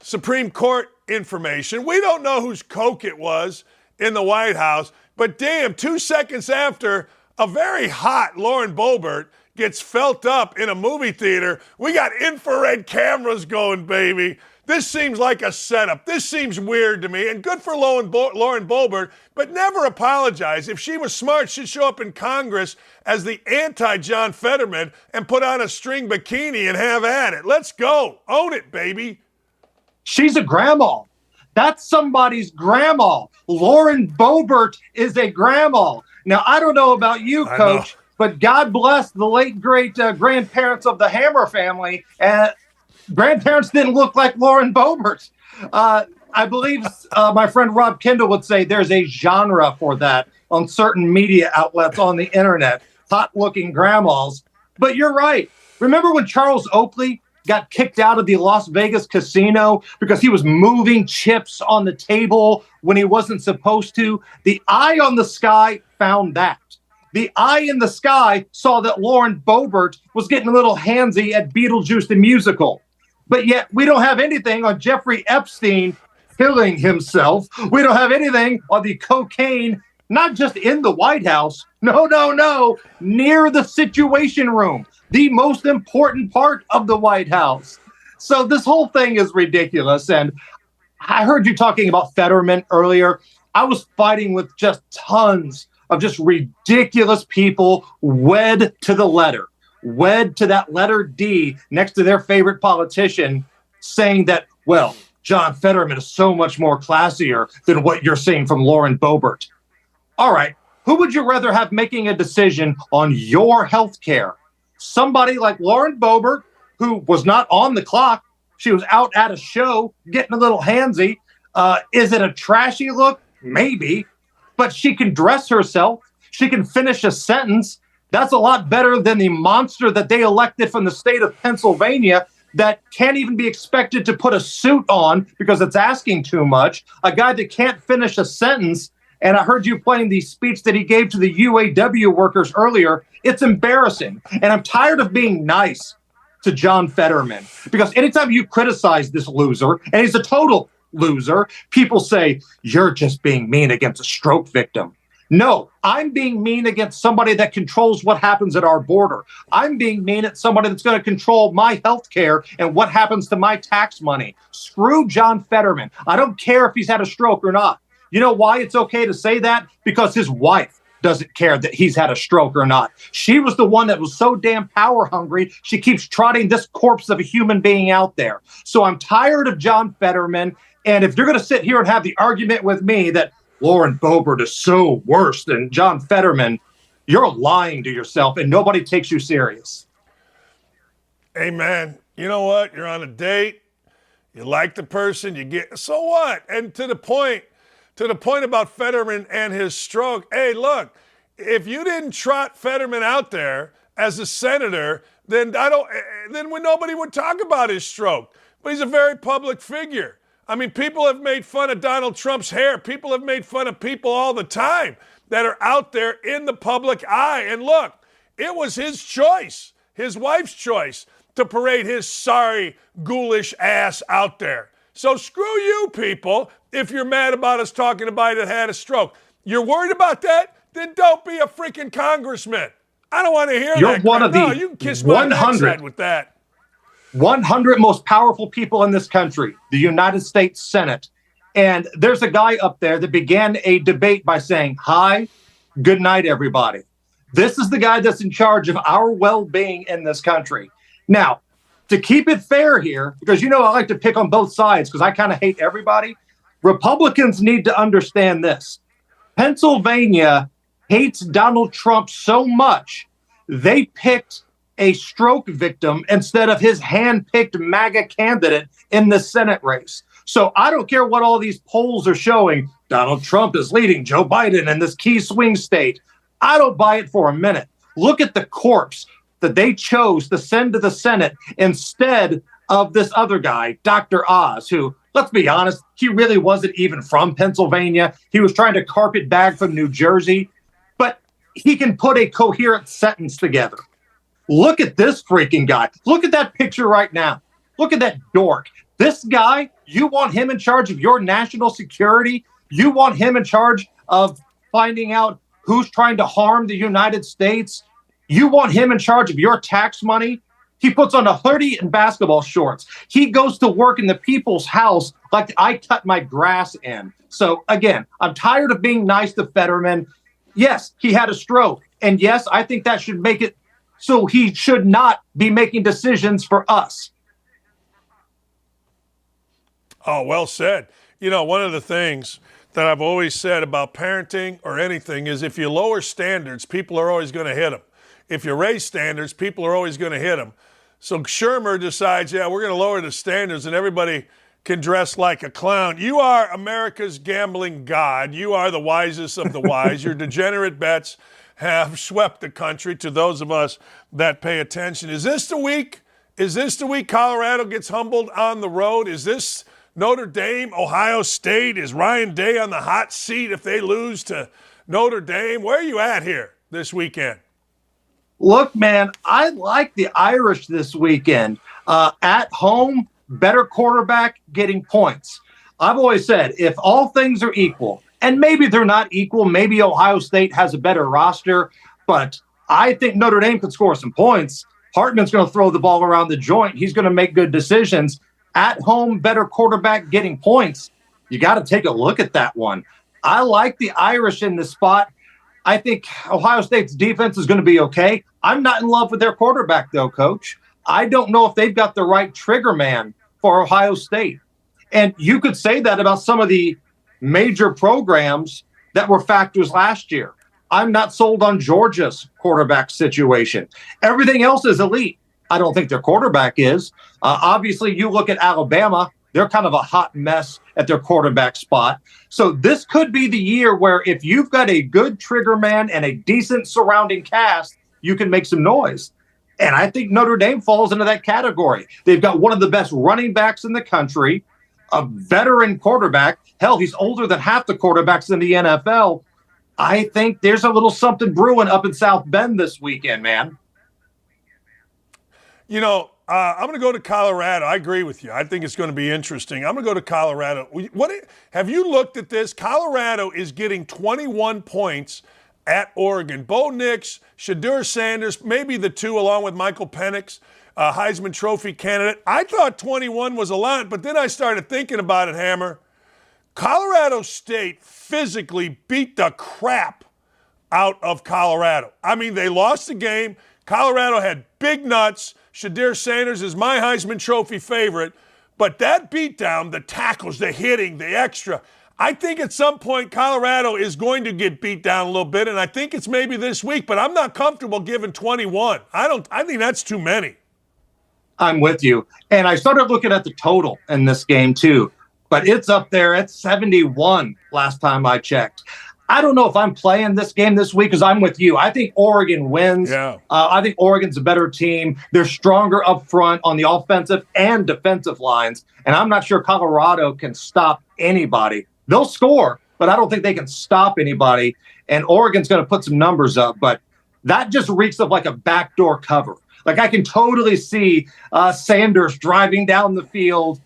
Supreme Court information. We don't know whose coke it was in the White House. But damn, 2 seconds after a very hot Lauren Boebert gets felt up in a movie theater, we got infrared cameras going, baby. This seems like a setup. This seems weird to me. And good for Lauren Boebert, but never apologize. If she was smart, she'd show up in Congress as the anti-John Fetterman and put on a string bikini and have at it. Let's go. Own it, baby.
She's a grandma. That's somebody's grandma. Lauren Boebert is a grandma. Now, I don't know about you, Coach, but God bless the late, great grandparents of the Hammer family. Grandparents didn't look like Lauren Boebert. I believe my friend Rob Kendall would say there's a genre for that on certain media outlets on the internet, hot-looking grandmas. But you're right. Remember when Charles Oakley got kicked out of the Las Vegas casino because he was moving chips on the table when he wasn't supposed to? The eye on the sky found that. The eye in the sky saw that Lauren Boebert was getting a little handsy at Beetlejuice the musical. But yet we don't have anything on Jeffrey Epstein killing himself. We don't have anything on the cocaine, not just in the White House. No, near the Situation Room, the most important part of the White House. So this whole thing is ridiculous. And I heard you talking about Fetterman earlier. I was fighting with just tons of just ridiculous people wed to the letter. wed to that letter D next to their favorite politician, saying that, well, John Fetterman is so much more classier than what you're seeing from Lauren Boebert. All right, who would you rather have making a decision on your health care? Somebody like Lauren Boebert, who was not on the clock. She was out at a show getting a little handsy. Is it a trashy look? Maybe. But she can dress herself. She can finish a sentence. That's a lot better than the monster that they elected from the state of Pennsylvania that can't even be expected to put a suit on because it's asking too much. A guy that can't finish a sentence. And I heard you playing the speech that he gave to the UAW workers earlier. It's embarrassing. And I'm tired of being nice to John Fetterman because anytime you criticize this loser, and he's a total loser, people say, you're just being mean against a stroke victim. No, I'm being mean against somebody that controls what happens at our border. I'm being mean at somebody that's going to control my health care and what happens to my tax money. Screw John Fetterman. I don't care if he's had a stroke or not. You know why it's okay to say that? Because his wife doesn't care that he's had a stroke or not. She was the one that was so damn power hungry, she keeps trotting this corpse of a human being out there. So I'm tired of John Fetterman. And if you're going to sit here and have the argument with me that Lauren Boebert is so worse than John Fetterman, you're lying to yourself and nobody takes you serious.
Amen. You know what? You're on a date. You like the person. You get, so what? And to the point about Fetterman and his stroke, hey, look, if you didn't trot Fetterman out there as a senator, then nobody would talk about his stroke. But he's a very public figure. I mean, people have made fun of Donald Trump's hair. People have made fun of people all the time that are out there in the public eye. And look, it was his choice, his wife's choice, to parade his sorry, ghoulish ass out there. So screw you, people, if you're mad about us talking about it that had a stroke. You're worried about that? Then don't be a freaking congressman. I don't want to hear
You're
that.
one of the
you can kiss my backside with that.
100 most powerful people in this country, the United States Senate. And there's a guy up there that began a debate by saying, hi, good night, everybody. This is the guy that's in charge of our well-being in this country. Now, to keep it fair here, because, I like to pick on both sides because I kind of hate everybody. Republicans need to understand this. Pennsylvania hates Donald Trump so much, they picked a stroke victim instead of his hand-picked MAGA candidate in the Senate race. So I don't care what all these polls are showing. Donald Trump is leading Joe Biden in this key swing state. I don't buy it for a minute. Look at the corpse that they chose to send to the Senate instead of this other guy, Dr. Oz, who, let's be honest, he really wasn't even from Pennsylvania. He was trying to carpet bag from New Jersey, but he can put a coherent sentence together. Look at this freaking guy. Look at that picture right now. Look at that dork. This guy, you want him in charge of your national security? You want him in charge of finding out who's trying to harm the United States? You want him in charge of your tax money? He puts on a hoodie and basketball shorts. He goes to work in the people's house like I cut my grass in. So again, I'm tired of being nice to Fetterman. Yes, he had a stroke. And yes, I think that should make it so he should not be making decisions for us.
Oh, well said. One of the things that I've always said about parenting or anything is if you lower standards, people are always going to hit them. If you raise standards, people are always going to hit them. So Shermer decides, we're going to lower the standards and everybody can dress like a clown. You are America's gambling god. You are the wisest of the wise. Your degenerate bets have swept the country, to those of us that pay attention. Is this the week? Is this the week Colorado gets humbled on the road? Is this Notre Dame, Ohio State? Is Ryan Day on the hot seat if they lose to Notre Dame? Where are you at here this weekend?
Look, man, I like the Irish this weekend. At home, better quarterback getting points. I've always said, if all things are equal, and maybe they're not equal, maybe Ohio State has a better roster, but I think Notre Dame could score some points. Hartman's going to throw the ball around the joint. He's going to make good decisions. At home, better quarterback getting points. You got to take a look at that one. I like the Irish in this spot. I think Ohio State's defense is going to be okay. I'm not in love with their quarterback, though, Coach. I don't know if they've got the right trigger man for Ohio State. And you could say that about some of the major programs that were factors last year. I'm not sold on Georgia's quarterback situation. Everything else is elite. I don't think their quarterback is. Obviously, you look at Alabama, they're kind of a hot mess at their quarterback spot. So this could be the year where if you've got a good trigger man and a decent surrounding cast, you can make some noise. And I think Notre Dame falls into that category. They've got one of the best running backs in the country, a veteran quarterback. Hell, he's older than half the quarterbacks in the NFL. I think there's a little something brewing up in South Bend this weekend, man.
You know, I'm going to go to Colorado. I agree with you. I think it's going to be interesting. I'm going to go to Colorado. Have you looked at this? Colorado is getting 21 points at Oregon. Bo Nix, Shedeur Sanders, maybe the two along with Michael Penix, Heisman Trophy candidate. I thought 21 was a lot, but then I started thinking about it, Hammer. Colorado State physically beat the crap out of Colorado. I mean, they lost the game. Colorado had big nuts. Shedeur Sanders is my Heisman Trophy favorite. But that beatdown, the tackles, the hitting, the extra, I think at some point Colorado is going to get beat down a little bit, and I think it's maybe this week, but I'm not comfortable giving 21. I think that's too many.
I'm with you. And I started looking at the total in this game too, but it's up there at 71 last time I checked. I don't know if I'm playing this game this week because I'm with you. I think Oregon wins.
Yeah.
I think Oregon's a better team. They're stronger up front on the offensive and defensive lines. And I'm not sure Colorado can stop anybody. They'll score, but I don't think they can stop anybody. And Oregon's going to put some numbers up, but that just reeks of like a backdoor cover. Like I can totally see Sanders driving down the field,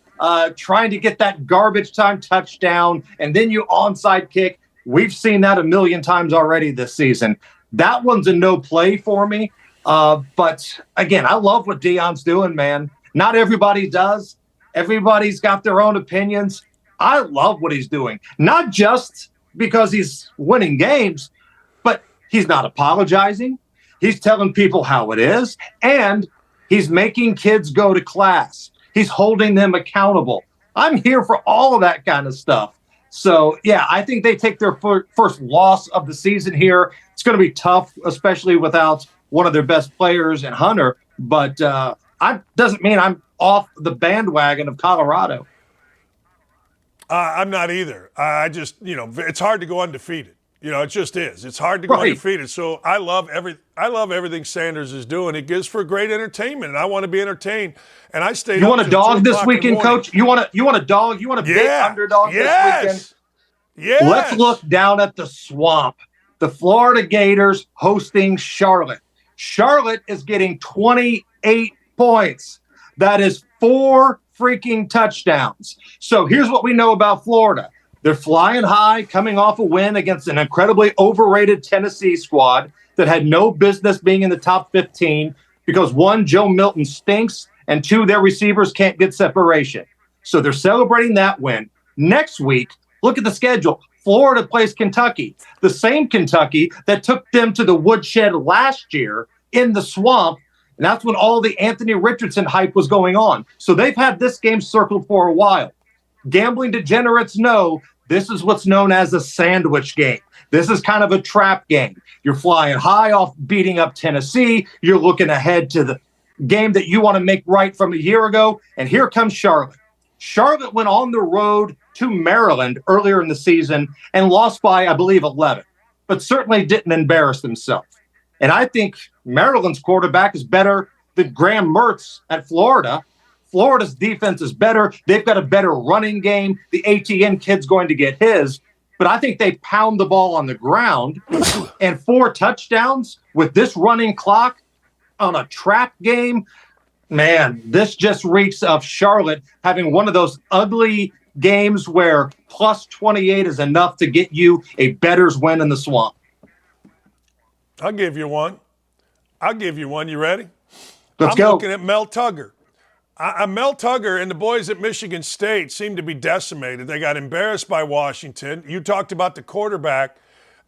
trying to get that garbage time touchdown, and then you onside kick. We've seen that a million times already this season. That one's a no play for me. But again, I love what Deion's doing, man. Not everybody does. Everybody's got their own opinions. I love what he's doing, not just because he's winning games, but he's not apologizing. He's telling people how it is, and he's making kids go to class. He's holding them accountable. I'm here for all of that kind of stuff. So, yeah, I think they take their first loss of the season here. It's going to be tough, especially without one of their best players in Hunter. But doesn't mean I'm off the bandwagon of Colorado.
I'm not either. I just, it's hard to go undefeated. It just is. It's hard to go undefeated. So I love everything Sanders is doing. It gives for great entertainment, and I want to be entertained. And I stayed.
You want a dog this weekend, Coach? You want a dog? You want a big underdog this weekend?
Yes.
Let's look down at the Swamp. The Florida Gators hosting Charlotte. Charlotte is getting 28 points. That is 4 freaking touchdowns. So here's what we know about Florida. They're flying high, coming off a win against an incredibly overrated Tennessee squad that had no business being in the top 15 because 1, Joe Milton stinks, and 2, their receivers can't get separation. So they're celebrating that win. Next week, look at the schedule. Florida plays Kentucky, the same Kentucky that took them to the woodshed last year in the Swamp. And that's when all the Anthony Richardson hype was going on. So they've had this game circled for a while. Gambling degenerates know this is what's known as a sandwich game. This is kind of a trap game. You're flying high off beating up Tennessee. You're looking ahead to the game that you want to make right from a year ago. And here comes Charlotte. Charlotte went on the road to Maryland earlier in the season and lost by, I believe, 11, but certainly didn't embarrass themselves. And I think Maryland's quarterback is better than Graham Mertz at Florida. Florida's defense is better. They've got a better running game. The ATN kid's going to get his. But I think they pound the ball on the ground. And 4 touchdowns with this running clock on a trap game, man, this just reeks of Charlotte having one of those ugly games where plus 28 is enough to get you a bettor's win in the Swamp.
I'll give you one. You ready?
Let's
I'm
go.
looking at Mel Tugger. Mel Tugger and the boys at Michigan State seem to be decimated. They got embarrassed by Washington. You talked about the quarterback.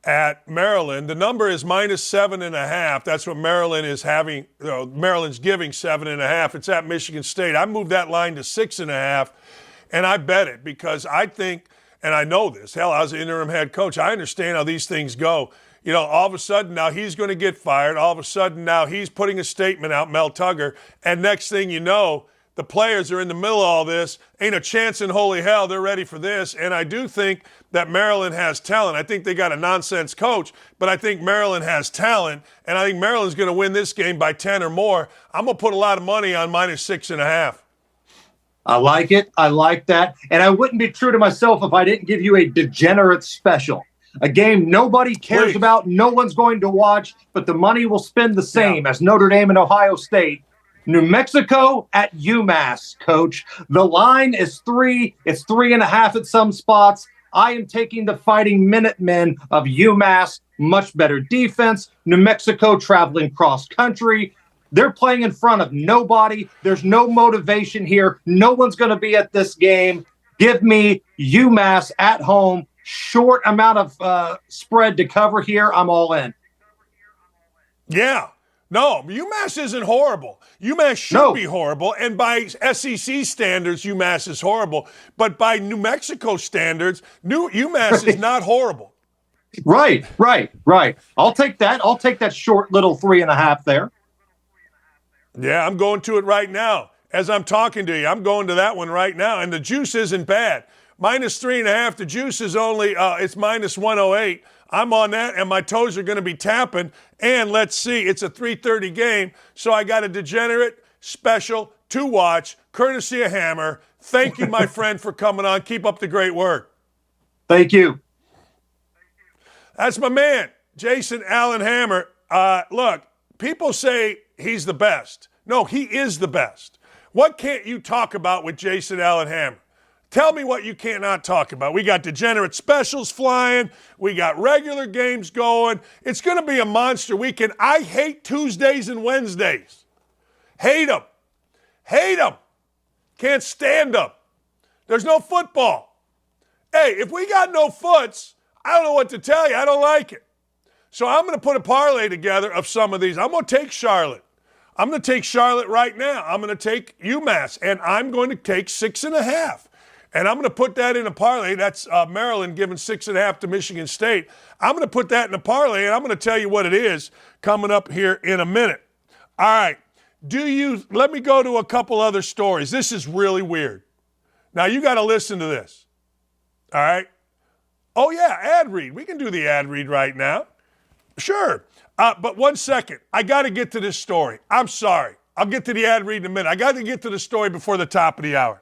at Maryland. The number is -7.5. That's what Maryland is having. Maryland's giving 7.5. It's at Michigan State. I moved that line to 6.5, and I bet it because I think, and I know this. Hell, I was an interim head coach. I understand how these things go. All of a sudden now he's going to get fired. All of a sudden now he's putting a statement out, Mel Tugger, and next thing you know, the players are in the middle of all this. Ain't a chance in holy hell they're ready for this. And I do think that Maryland has talent. I think they got a nonsense coach, but I think Maryland has talent, and I think Maryland's going to win this game by 10 or more. I'm going to put a lot of money on -6.5.
I like it. I like that. And I wouldn't be true to myself if I didn't give you a degenerate special. A game nobody cares about, no one's going to watch, but the money will spend the same as Notre Dame and Ohio State. New Mexico at UMass, Coach. The line is 3. It's 3.5 at some spots. I am taking the Fighting Minutemen of UMass. Much better defense. New Mexico traveling cross country. They're playing in front of nobody. There's no motivation here. No one's going to be at this game. Give me UMass at home. Short amount of spread to cover here. I'm all in.
Yeah. No, UMass isn't horrible. UMass should be horrible, and by SEC standards, UMass is horrible. But by New Mexico standards, UMass is not horrible.
Right. I'll take that. I'll take that short little 3.5 there.
Yeah, I'm going to it right now. As I'm talking to you, I'm going to that one right now, and the juice isn't bad. -3.5, the juice is only, it's -108. I'm on that, and my toes are going to be tapping. And let's see, it's a 3:30 game, so I got a degenerate special to watch, courtesy of Hammer. Thank you, my friend, for coming on. Keep up the great work.
Thank you.
That's my man, Jason Allen Hammer. Look, people say he's the best. No, he is the best. What can't you talk about with Jason Allen Hammer? Tell me what you cannot talk about. We got degenerate specials flying. We got regular games going. It's going to be a monster weekend. I hate Tuesdays and Wednesdays. Hate them. Hate them. Can't stand them. There's no football. Hey, if we got no foots, I don't know what to tell you. I don't like it. So I'm going to put a parlay together of some of these. I'm going to take Charlotte. I'm going to take Charlotte right now. I'm going to take UMass, and I'm going to take 6.5. And I'm going to put that in a parlay. That's Maryland giving 6.5 to Michigan State. I'm going to put that in a parlay, and I'm going to tell you what it is coming up here in a minute. All right. Let me go to a couple other stories. This is really weird. Now, you got to listen to this. All right. Oh, yeah, ad read. We can do the ad read right now. Sure. But 1 second. I got to get to this story. I'm sorry. I'll get to the ad read in a minute. I got to get to the story before the top of the hour.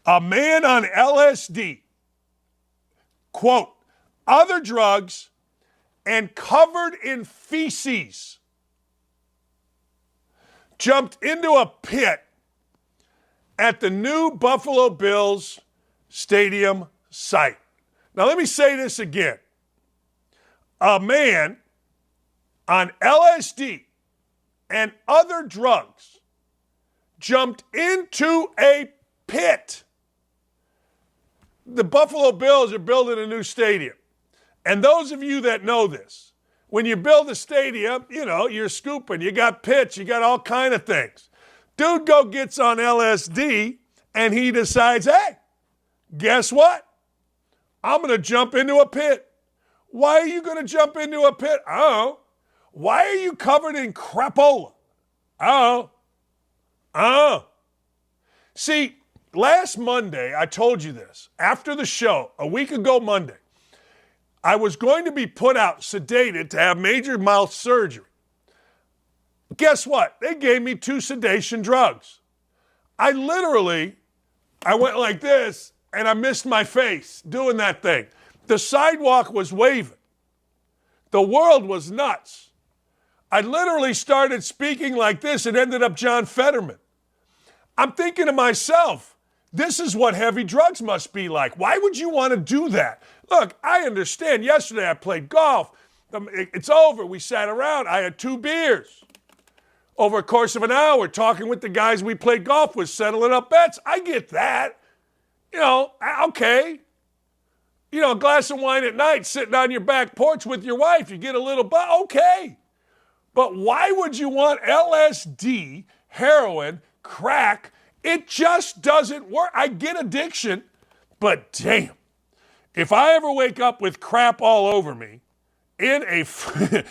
A man on LSD, quote, other drugs, and covered in feces, jumped into a pit at the new Buffalo Bills stadium site. Now, let me say this again. A man on LSD and other drugs jumped into a pit. The Buffalo Bills are building a new stadium. And those of you that know this, when you build a stadium, you're scooping. You got pitch. You got all kind of things. Dude gets on LSD, and he decides, hey, guess what? I'm going to jump into a pit. Why are you going to jump into a pit? I don't know. Why are you covered in crapola? I don't know. See, last Monday, I told you this. After the show, a week ago Monday, I was going to be put out, sedated, to have major mouth surgery. Guess what? They gave me 2 sedation drugs. I went like this, and I missed my face doing that thing. The sidewalk was waving. The world was nuts. I literally started speaking like this and ended up John Fetterman. I'm thinking to myself, this is what heavy drugs must be like. Why would you want to do that? Look, I understand. Yesterday I played golf. It's over. We sat around. I had 2 beers. Over a course of an hour, talking with the guys we played golf with, settling up bets. I get that. Okay. a glass of wine at night sitting on your back porch with your wife. You get a little okay. But why would you want LSD, heroin, crack? It just doesn't work. I get addiction, but damn, if I ever wake up with crap all over me in a freaking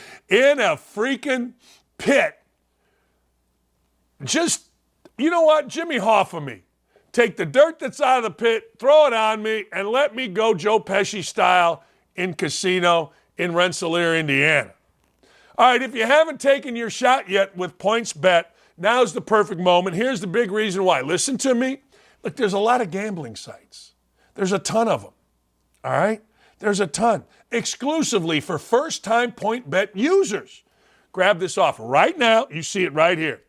pit, just, you know what, Jimmy Hoffa me. Take the dirt that's out of the pit, throw it on me, and let me go Joe Pesci style in Casino in Rensselaer, Indiana. All right, if you haven't taken your shot yet with PointsBet, now's the perfect moment. Here's the big reason why. Listen to me. Look, there's a lot of gambling sites. There's a ton of them. All right? There's a ton. Exclusively for first-time PointsBet users. Grab this offer right now. You see it right here.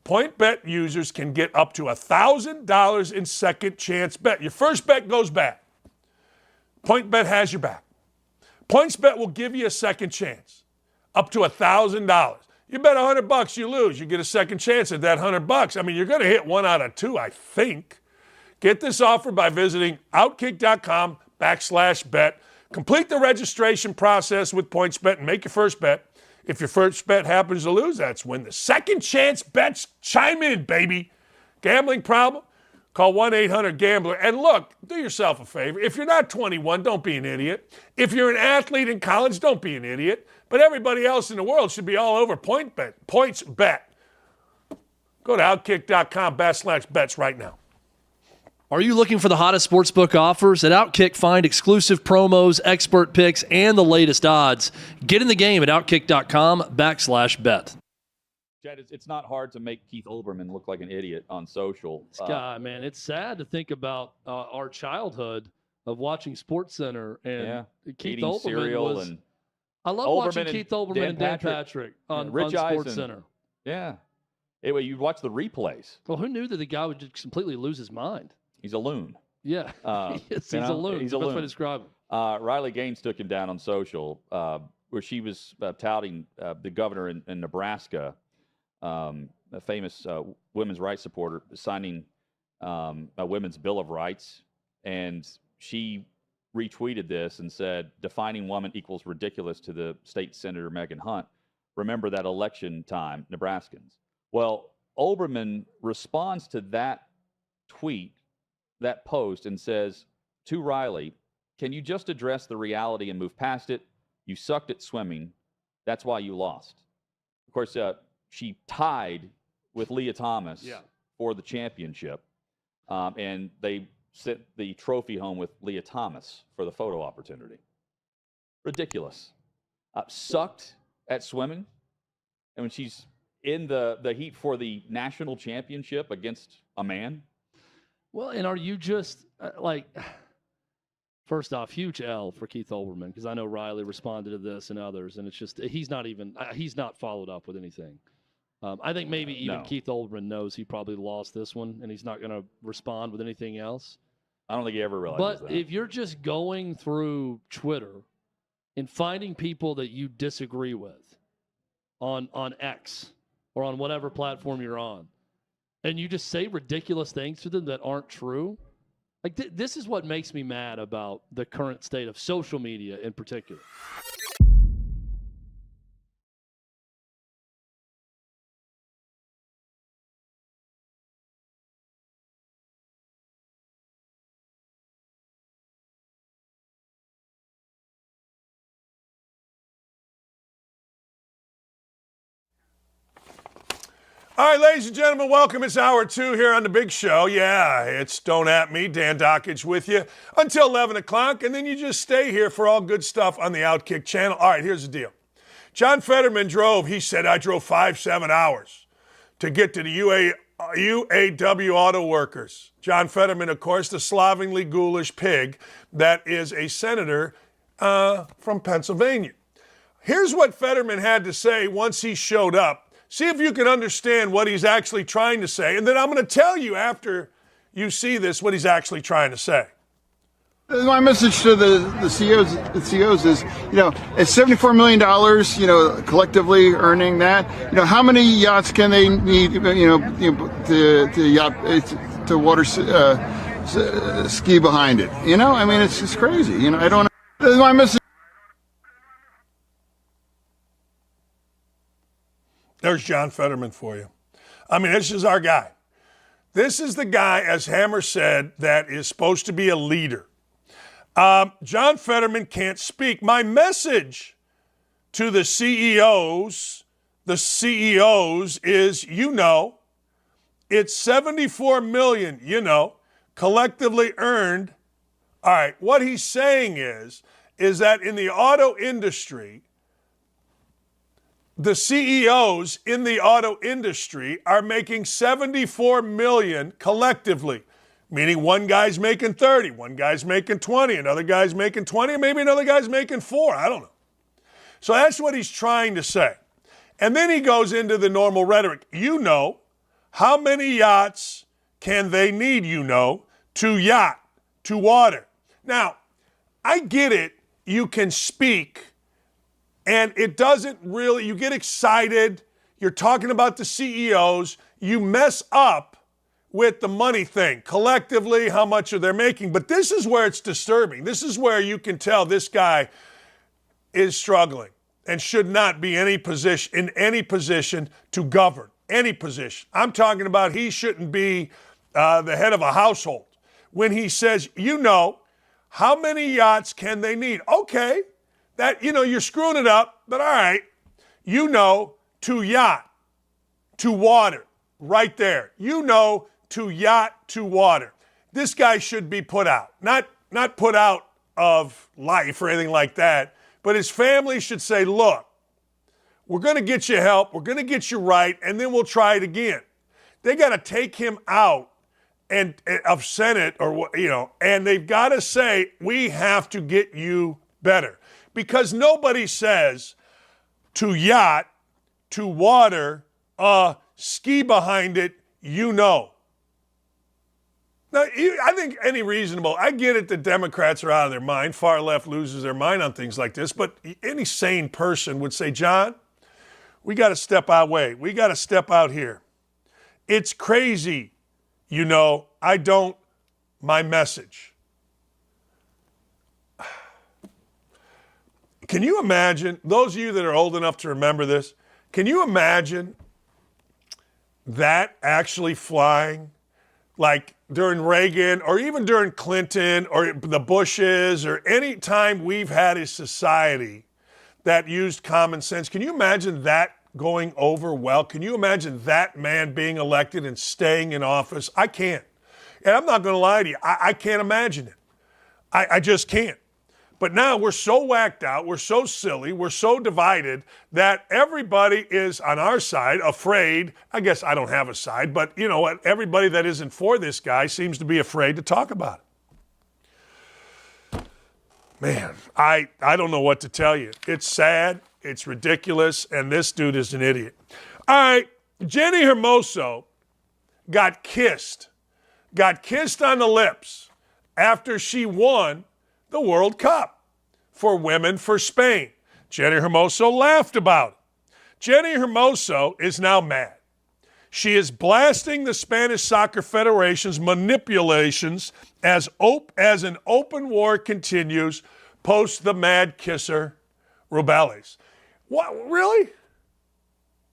PointsBet users can get up to $1,000 in second chance bet. Your first bet goes bad. PointsBet has your back. PointsBet will give you a second chance, up to $1,000. You bet $100, you lose. You get a second chance at that $100. I mean, you're going to hit 1 out of 2, I think. Get this offer by visiting OutKick.com/bet. Complete the registration process with PointsBet and make your first bet. If your first bet happens to lose, that's when the second chance bets chime in, baby. Gambling problem? Call 1-800-GAMBLER. And look, do yourself a favor. If you're not 21, don't be an idiot. If you're an athlete in college, don't be an idiot. But everybody else in the world should be all over PointsBet. Go to OutKick.com/bets right now.
Are you looking for the hottest sportsbook offers? At OutKick, find exclusive promos, expert picks, and the latest odds. Get in the game at OutKick.com/bet.
Chad, it's not hard to make Keith Olbermann look like an idiot on social.
This guy, man, it's sad to think about our childhood of watching SportsCenter and Keith
eating cereal
was.
And
I love watching Keith Olbermann and Dan Patrick on SportsCenter.
Yeah. Anyway, you'd watch the replays.
Well, who knew that the guy would just completely lose his mind?
He's a loon.
Yeah, he's a loon.
He's a loon.
That's what I describe him.
Riley Gaines took him down on social, where she was touting the governor in Nebraska, a famous women's rights supporter, signing a women's Bill of Rights. And she retweeted this and said, "Defining woman equals ridiculous to the state senator Megan Hunt. Remember that election time, Nebraskans." Well, Olbermann responds to that tweet, that post, and says to Riley, "Can you just address the reality and move past it? You sucked at swimming. That's why you lost." Of course, she tied with Leah Thomas for the championship, and they sent the trophy home with Leah Thomas for the photo opportunity. Ridiculous. Sucked at swimming. And when she's in the heat for the national championship against a man.
Well, and are you just first off, huge L for Keith Olbermann, because I know Riley responded to this and others, and it's just he's not followed up with anything. I think maybe even Keith Olbermann knows he probably lost this one, and he's not going to respond with anything else.
I don't think he ever realizes
that.
But
if you're just going through Twitter and finding people that you disagree with on X or on whatever platform you're on, and you just say ridiculous things to them that aren't true, this is what makes me mad about the current state of social media in particular.
All right, ladies and gentlemen, welcome. It's hour 2 here on the big show. Yeah, it's Don't At Me, Dan Dakich with you until 11 o'clock, and then you just stay here for all good stuff on the OutKick channel. All right, here's the deal. John Fetterman drove, he said, I drove 5-7 hours to get to the UAW auto workers. John Fetterman, of course, the slovenly, ghoulish pig that is a senator from Pennsylvania. Here's what Fetterman had to say once he showed up. See if you can understand what he's actually trying to say. And then I'm going to tell you after you see this what he's actually trying to say.
My message to the CEOs is, it's $74 million, collectively earning that. How many yachts can they need, to ski behind it. You know, I mean, it's just crazy. You know, I don't. This is my message.
There's John Fetterman for you. I mean, this is our guy. This is the guy, as Hammer said, that is supposed to be a leader. John Fetterman can't speak. My message to the CEOs is, it's 74 million, collectively earned. All right, what he's saying is that in the auto industry, the CEOs in the auto industry are making 74 million collectively, meaning one guy's making 30, one guy's making 20, another guy's making 20, and maybe another guy's making 4. I don't know. So that's what he's trying to say. And then he goes into the normal rhetoric. How many yachts can they need, to yacht, to water? Now, I get it. You can speak. And it doesn't really, you get excited, you're talking about the CEOs, you mess up with the money thing. Collectively, how much are they making? But this is where it's disturbing. This is where you can tell this guy is struggling and should not be in any position to govern, any position. I'm talking about he shouldn't be the head of a household. When he says, how many yachts can they need? Okay. That, you're screwing it up, but all right, to yacht, to water, right there. To yacht, to water. This guy should be put out. Not put out of life or anything like that, but his family should say, look, we're going to get you help, we're going to get you right, and then we'll try it again. They got to take him out of Senate and they've got to say, we have to get you better. Because nobody says to yacht, to water, ski behind it, Now, I think I get it that Democrats are out of their mind. Far left loses their mind on things like this. But any sane person would say, John, we got to step our way. We got to step out here. It's crazy, my message. Can you imagine, those of you that are old enough to remember this, can you imagine that actually flying like during Reagan or even during Clinton or the Bushes or any time we've had a society that used common sense? Can you imagine that going over well? Can you imagine that man being elected and staying in office? I can't. And I'm not going to lie to you. I can't imagine it. I just can't. But now we're so whacked out, we're so silly, we're so divided that everybody is on our side afraid. I guess I don't have a side, but you know what? Everybody that isn't for this guy seems to be afraid to talk about it. Man, I don't know what to tell you. It's sad, it's ridiculous, and this dude is an idiot. All right, Jenny Hermoso got kissed on the lips after she won the World Cup for women for Spain. Jenny Hermoso laughed about it. Jenny Hermoso is now mad. She is blasting the Spanish Soccer Federation's manipulations as an open war continues post the mad kisser Rubiales. What? Really?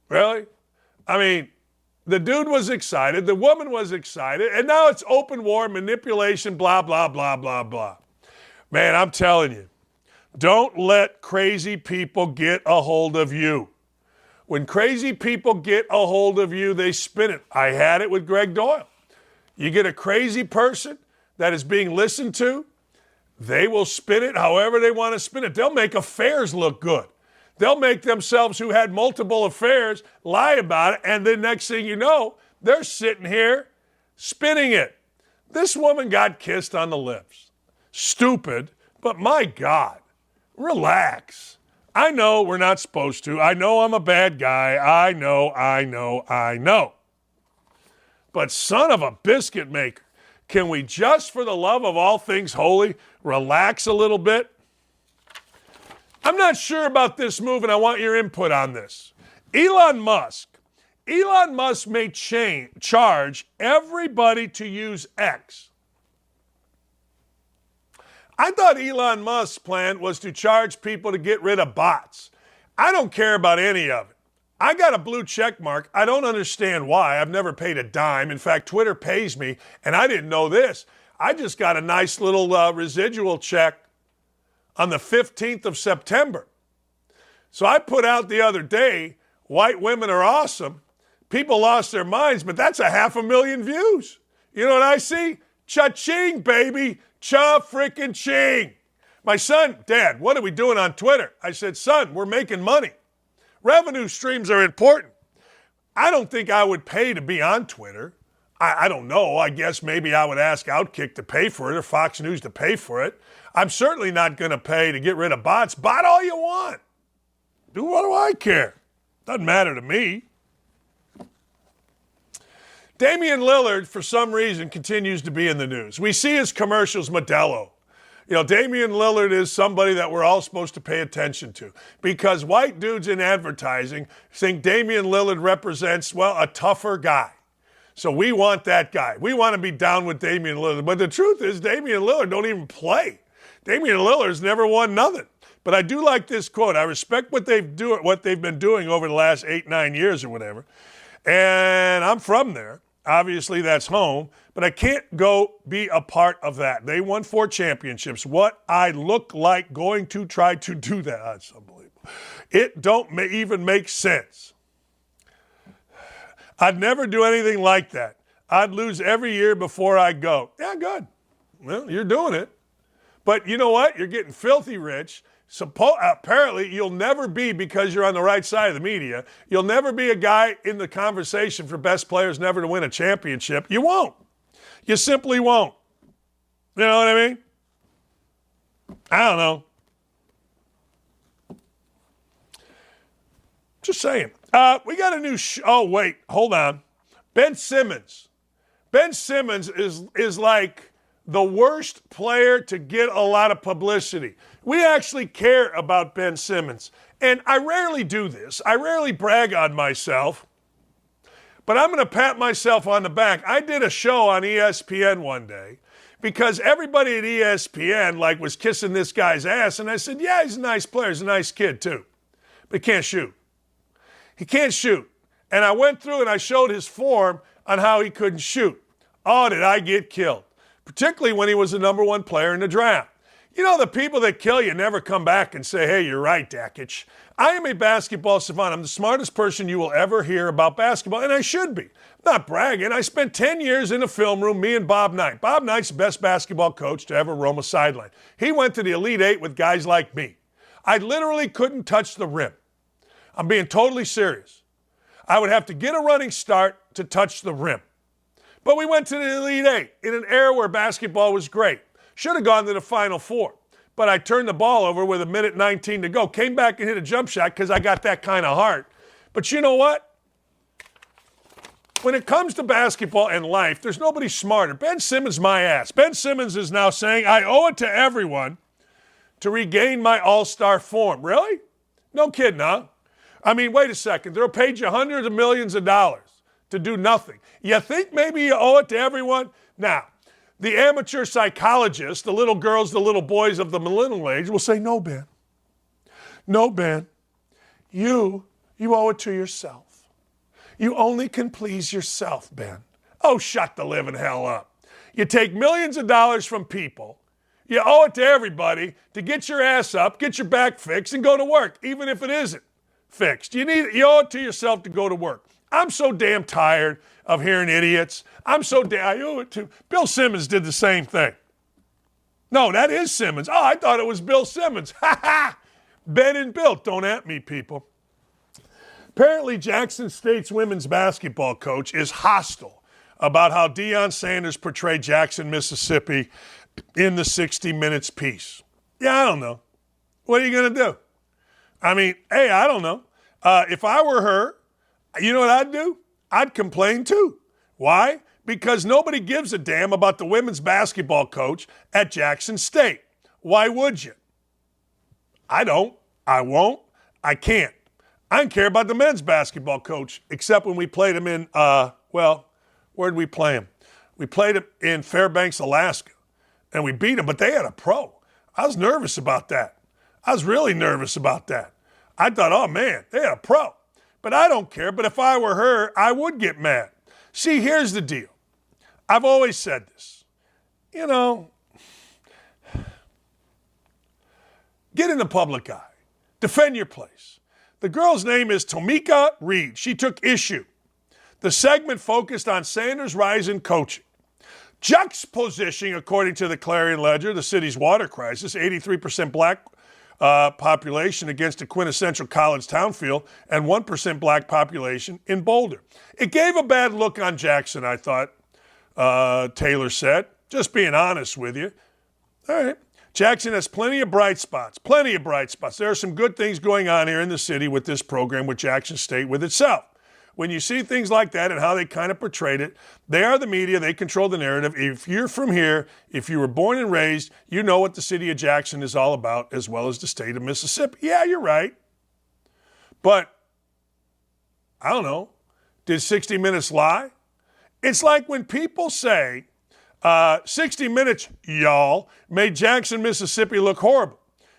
Really? I mean, the dude was excited, the woman was excited, and now it's open war, manipulation, blah, blah, blah, blah, blah. Man, I'm telling you, don't let crazy people get a hold of you. When crazy people get a hold of you, they spin it. I had it with Greg Doyle. You get a crazy person that is being listened to, they will spin it however they want to spin it. They'll make affairs look good. They'll make themselves who had multiple affairs lie about it, and then next thing you know, they're sitting here spinning it. This woman got kissed on the lips. Stupid, but my God, relax. I know we're not supposed to. I know I'm a bad guy. I know. But son of a biscuit maker, can we just, for the love of all things holy, relax a little bit? I'm not sure about this move, and I want your input on this. Elon Musk may charge everybody to use X I thought Elon Musk's plan was to charge people to get rid of bots. I don't care about any of it. I got a blue check mark. I don't understand why. I've never paid a dime. In fact, Twitter pays me, and I didn't know this. I just got a nice little residual check on the 15th of September. So I put out the other day, white women are awesome. People lost their minds, but that's 500,000 views. You know what I see? Cha-ching, baby. Cha-frickin-ching. My son, Dad, what are we doing on Twitter? I said, son, we're making money. Revenue streams are important. I don't think I would pay to be on Twitter. I don't know. I guess maybe I would ask OutKick to pay for it or Fox News to pay for it. I'm certainly not going to pay to get rid of bots. Bot all you want. What do I care? Doesn't matter to me. Damian Lillard, for some reason, continues to be in the news. We see his commercials, Modelo. You know, Damian Lillard is somebody that we're all supposed to pay attention to because white dudes in advertising think Damian Lillard represents, well, a tougher guy. So we want that guy. We want to be down with Damian Lillard. But the truth is, Damian Lillard don't even play. Damian Lillard's never won nothing. But I do like this quote. I respect what they've been doing over the last 8-9 years or whatever. And I'm from there. Obviously, that's home. But I can't go be a part of that. They won 4 championships. What I look like going to try to do that. That's unbelievable. It don't even make sense. I'd never do anything like that. I'd lose every year before I go. Yeah, good. Well, you're doing it. But you know what? You're getting filthy rich. Apparently, you'll never be, because you're on the right side of the media, you'll never be a guy in the conversation for best players never to win a championship. You won't. You simply won't. You know what I mean? I don't know. Just saying. We got a new oh, wait. Hold on. Ben Simmons. Ben Simmons is like the worst player to get a lot of publicity. We actually care about Ben Simmons. And I rarely do this. I rarely brag on myself. But I'm going to pat myself on the back. I did a show on ESPN one day because everybody at ESPN was kissing this guy's ass. And I said, yeah, he's a nice player. He's a nice kid too. But he can't shoot. He can't shoot. And I went through and I showed his form on how he couldn't shoot. Oh, did I get killed? Particularly when he was the number 1 player in the draft. You know, the people that kill you never come back and say, hey, you're right, Dakich. I am a basketball savant. I'm the smartest person you will ever hear about basketball, and I should be. I'm not bragging. I spent 10 years in a film room, me and Bob Knight. Bob Knight's the best basketball coach to ever roam a sideline. He went to the Elite Eight with guys like me. I literally couldn't touch the rim. I'm being totally serious. I would have to get a running start to touch the rim. But we went to the Elite Eight in an era where basketball was great. Should have gone to the Final Four. But I turned the ball over with 1:19 to go. Came back and hit a jump shot because I got that kind of heart. But you know what? When it comes to basketball and life, there's nobody smarter. Ben Simmons, my ass. Ben Simmons is now saying, I owe it to everyone to regain my all-star form. Really? No kidding, huh? I mean, wait a second. They'll pay you hundreds of millions of dollars to do nothing. You think maybe you owe it to everyone? Now, the amateur psychologists, the little girls, the little boys of the millennial age will say, no, Ben. No, Ben. You owe it to yourself. You only can please yourself, Ben. Oh, shut the living hell up. You take millions of dollars from people. You owe it to everybody to get your ass up, get your back fixed, and go to work, even if it isn't fixed. You owe it to yourself to go to work. I'm so damn tired of hearing idiots. I owe it to. Bill Simmons did the same thing. No, that is Simmons. Oh, I thought it was Bill Simmons. Ha ha! Ben and Bill. Don't at me, people. Apparently, Jackson State's women's basketball coach is hostile about how Deion Sanders portrayed Jackson, Mississippi in the 60 Minutes piece. Yeah, I don't know. What are you going to do? I mean, hey, I don't know. If I were her, you know what I'd do? I'd complain too. Why? Because nobody gives a damn about the women's basketball coach at Jackson State. Why would you? I don't. I won't. I can't. I don't care about the men's basketball coach, except when we played him in, where'd we play him? We played him in Fairbanks, Alaska, and we beat him, but they had a pro. I was nervous about that. I was really nervous about that. I thought, oh man, they had a pro. But I don't care. But if I were her, I would get mad. See, here's the deal. I've always said this. You know, get in the public eye. Defend your place. The girl's name is Tomika Reed. She took issue. The segment focused on Sanders' rise in coaching. Juxtaposition, according to the Clarion Ledger, the city's water crisis, 83% black population against a quintessential college town feel, and 1% black population in Boulder. It gave a bad look on Jackson, I thought, Taylor said. Just being honest with you. All right. Jackson has plenty of bright spots. Plenty of bright spots. There are some good things going on here in the city with this program, with Jackson State, with itself. When you see things like that and how they kind of portrayed it, they are the media. They control the narrative. If you're from here, if you were born and raised, you know what the city of Jackson is all about, as well as the state of Mississippi. Yeah, you're right. But, I don't know, did 60 Minutes lie? It's like when people say 60 Minutes, y'all, made Jackson, Mississippi look horrible.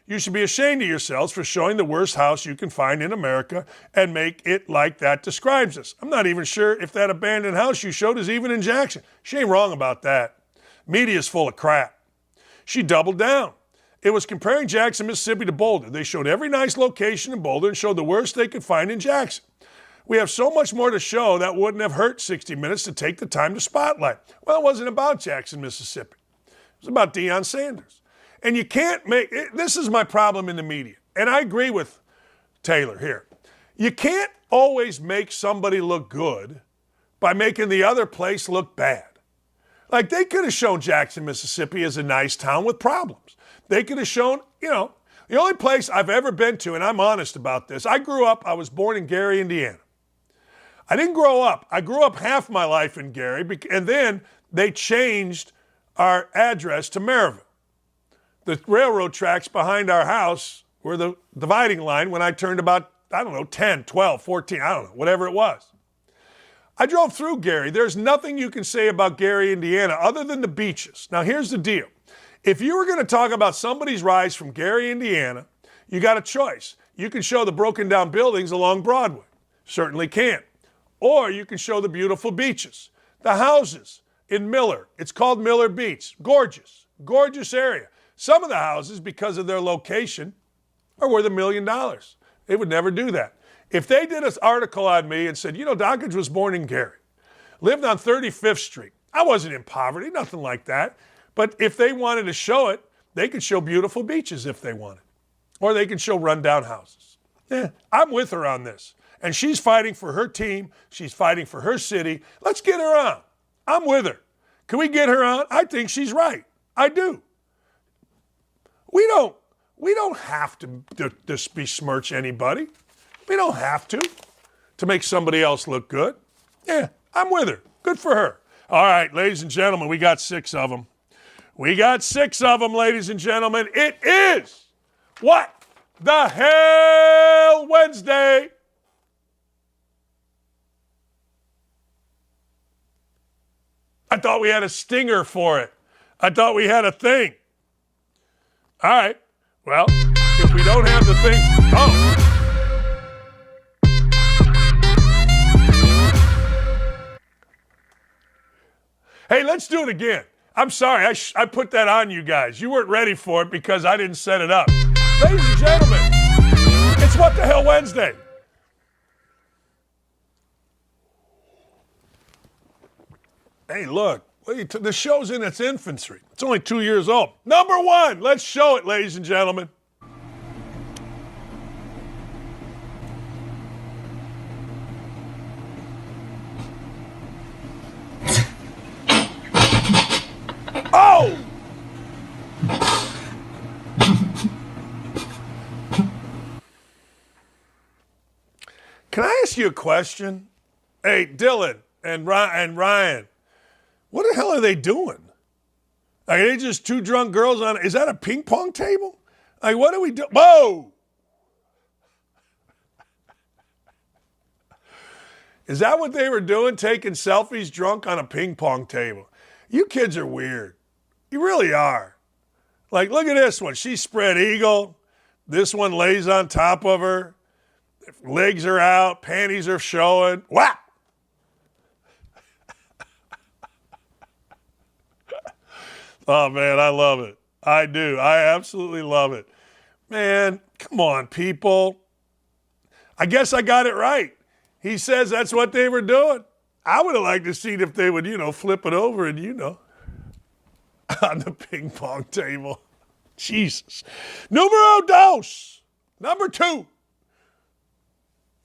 You should be ashamed of yourselves for showing the worst house you can find in America and make it like that describes us. I'm not even sure if that abandoned house you showed is even in Jackson. She ain't wrong about that. Media's full of crap. She doubled down. It was comparing Jackson, Mississippi to Boulder. They showed every nice location in Boulder and showed the worst they could find in Jackson. We have so much more to show that wouldn't have hurt 60 Minutes to take the time to spotlight. Well, it wasn't about Jackson, Mississippi. It was about Deion Sanders. And you can't make – this is my problem in the media. And I agree with Taylor here. You can't always make somebody look good by making the other place look bad. Like they could have shown Jackson, Mississippi as a nice town with problems. They could have shown, you know, the only place I've ever been to, and I'm honest about this, I was born in Gary, Indiana. I didn't grow up. I grew up half my life in Gary, and then they changed our address to Maryville. The railroad tracks behind our house were the dividing line when I turned about, 10, 12, 14, whatever it was. I drove through Gary. There's nothing you can say about Gary, Indiana, other than the beaches. Now, here's the deal. If you were going to talk about somebody's rise from Gary, Indiana, you got a choice. You can show the broken down buildings along Broadway. Certainly can. Or you can show the beautiful beaches. The houses in Miller. It's called Miller Beach. Gorgeous. Gorgeous area. Some of the houses, because of their location, are worth $1 million. They would never do that. If they did an article on me and said, you know, Dakich was born in Gary, lived on 35th Street. I wasn't in poverty, nothing like that. But if they wanted to show it, they could show beautiful beaches if they wanted. Or they could show rundown houses. Yeah, I'm with her on this. And she's fighting for her team. She's fighting for her city. Let's get her on. I'm with her. Can we get her on? I think she's right. I do. We don't have to besmirch anybody. We don't have to make somebody else look good. Yeah, I'm with her. Good for her. All right, ladies and gentlemen, we got 6 of them. We got 6 of them, ladies and gentlemen. It is What the Hell Wednesday. I thought we had a stinger for it. I thought we had a thing. All right. Well, if we don't have the thing, Hey, let's do it again. I'm sorry. I put that on you guys. You weren't ready for it because I didn't set it up. Ladies and gentlemen, it's What the Hell Wednesday. Hey, look. The show's in its infancy. It's only 2 years old. Number 1, let's show it, ladies and gentlemen. Oh! Can I ask you a question? Hey, Dylan and Ryan. What the hell are they doing? Are they just 2 drunk girls on? Is that a ping pong table? Like, what are we doing? Whoa! Is that what they were doing, taking selfies drunk on a ping pong table? You kids are weird. You really are. Like, look at this one. She's spread eagle. This one lays on top of her. Legs are out. Panties are showing. Wow. Oh, man, I love it. I do. I absolutely love it. Man, come on, people. I guess I got it right. He says that's what they were doing. I would have liked to see if they would, flip it over and, on the ping pong table. Jesus. Numero dos. Number 2.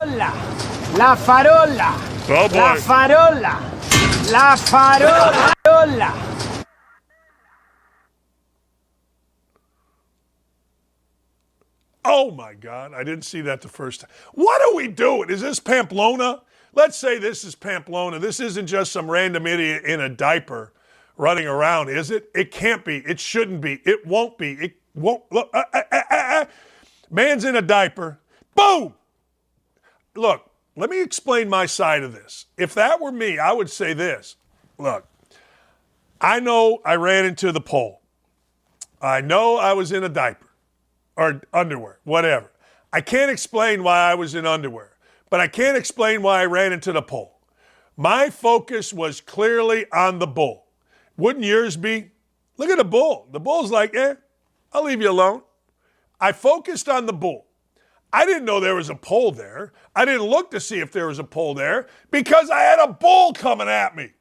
La farola.
Oh, boy.
La farola. La farola.
Oh, my God. I didn't see that the first time. What are we doing? Is this Pamplona? Let's say this is Pamplona. This isn't just some random idiot in a diaper running around, is it? It can't be. It shouldn't be. It won't be. It won't. Look. Man's in a diaper. Boom! Look, let me explain my side of this. If that were me, I would say this. Look, I know I ran into the pole. I know I was in a diaper. Or underwear, whatever. I can't explain why I was in underwear, but I can't explain why I ran into the pole. My focus was clearly on the bull. Wouldn't yours be? Look at the bull. The bull's like, I'll leave you alone. I focused on the bull. I didn't know there was a pole there. I didn't look to see if there was a pole there because I had a bull coming at me.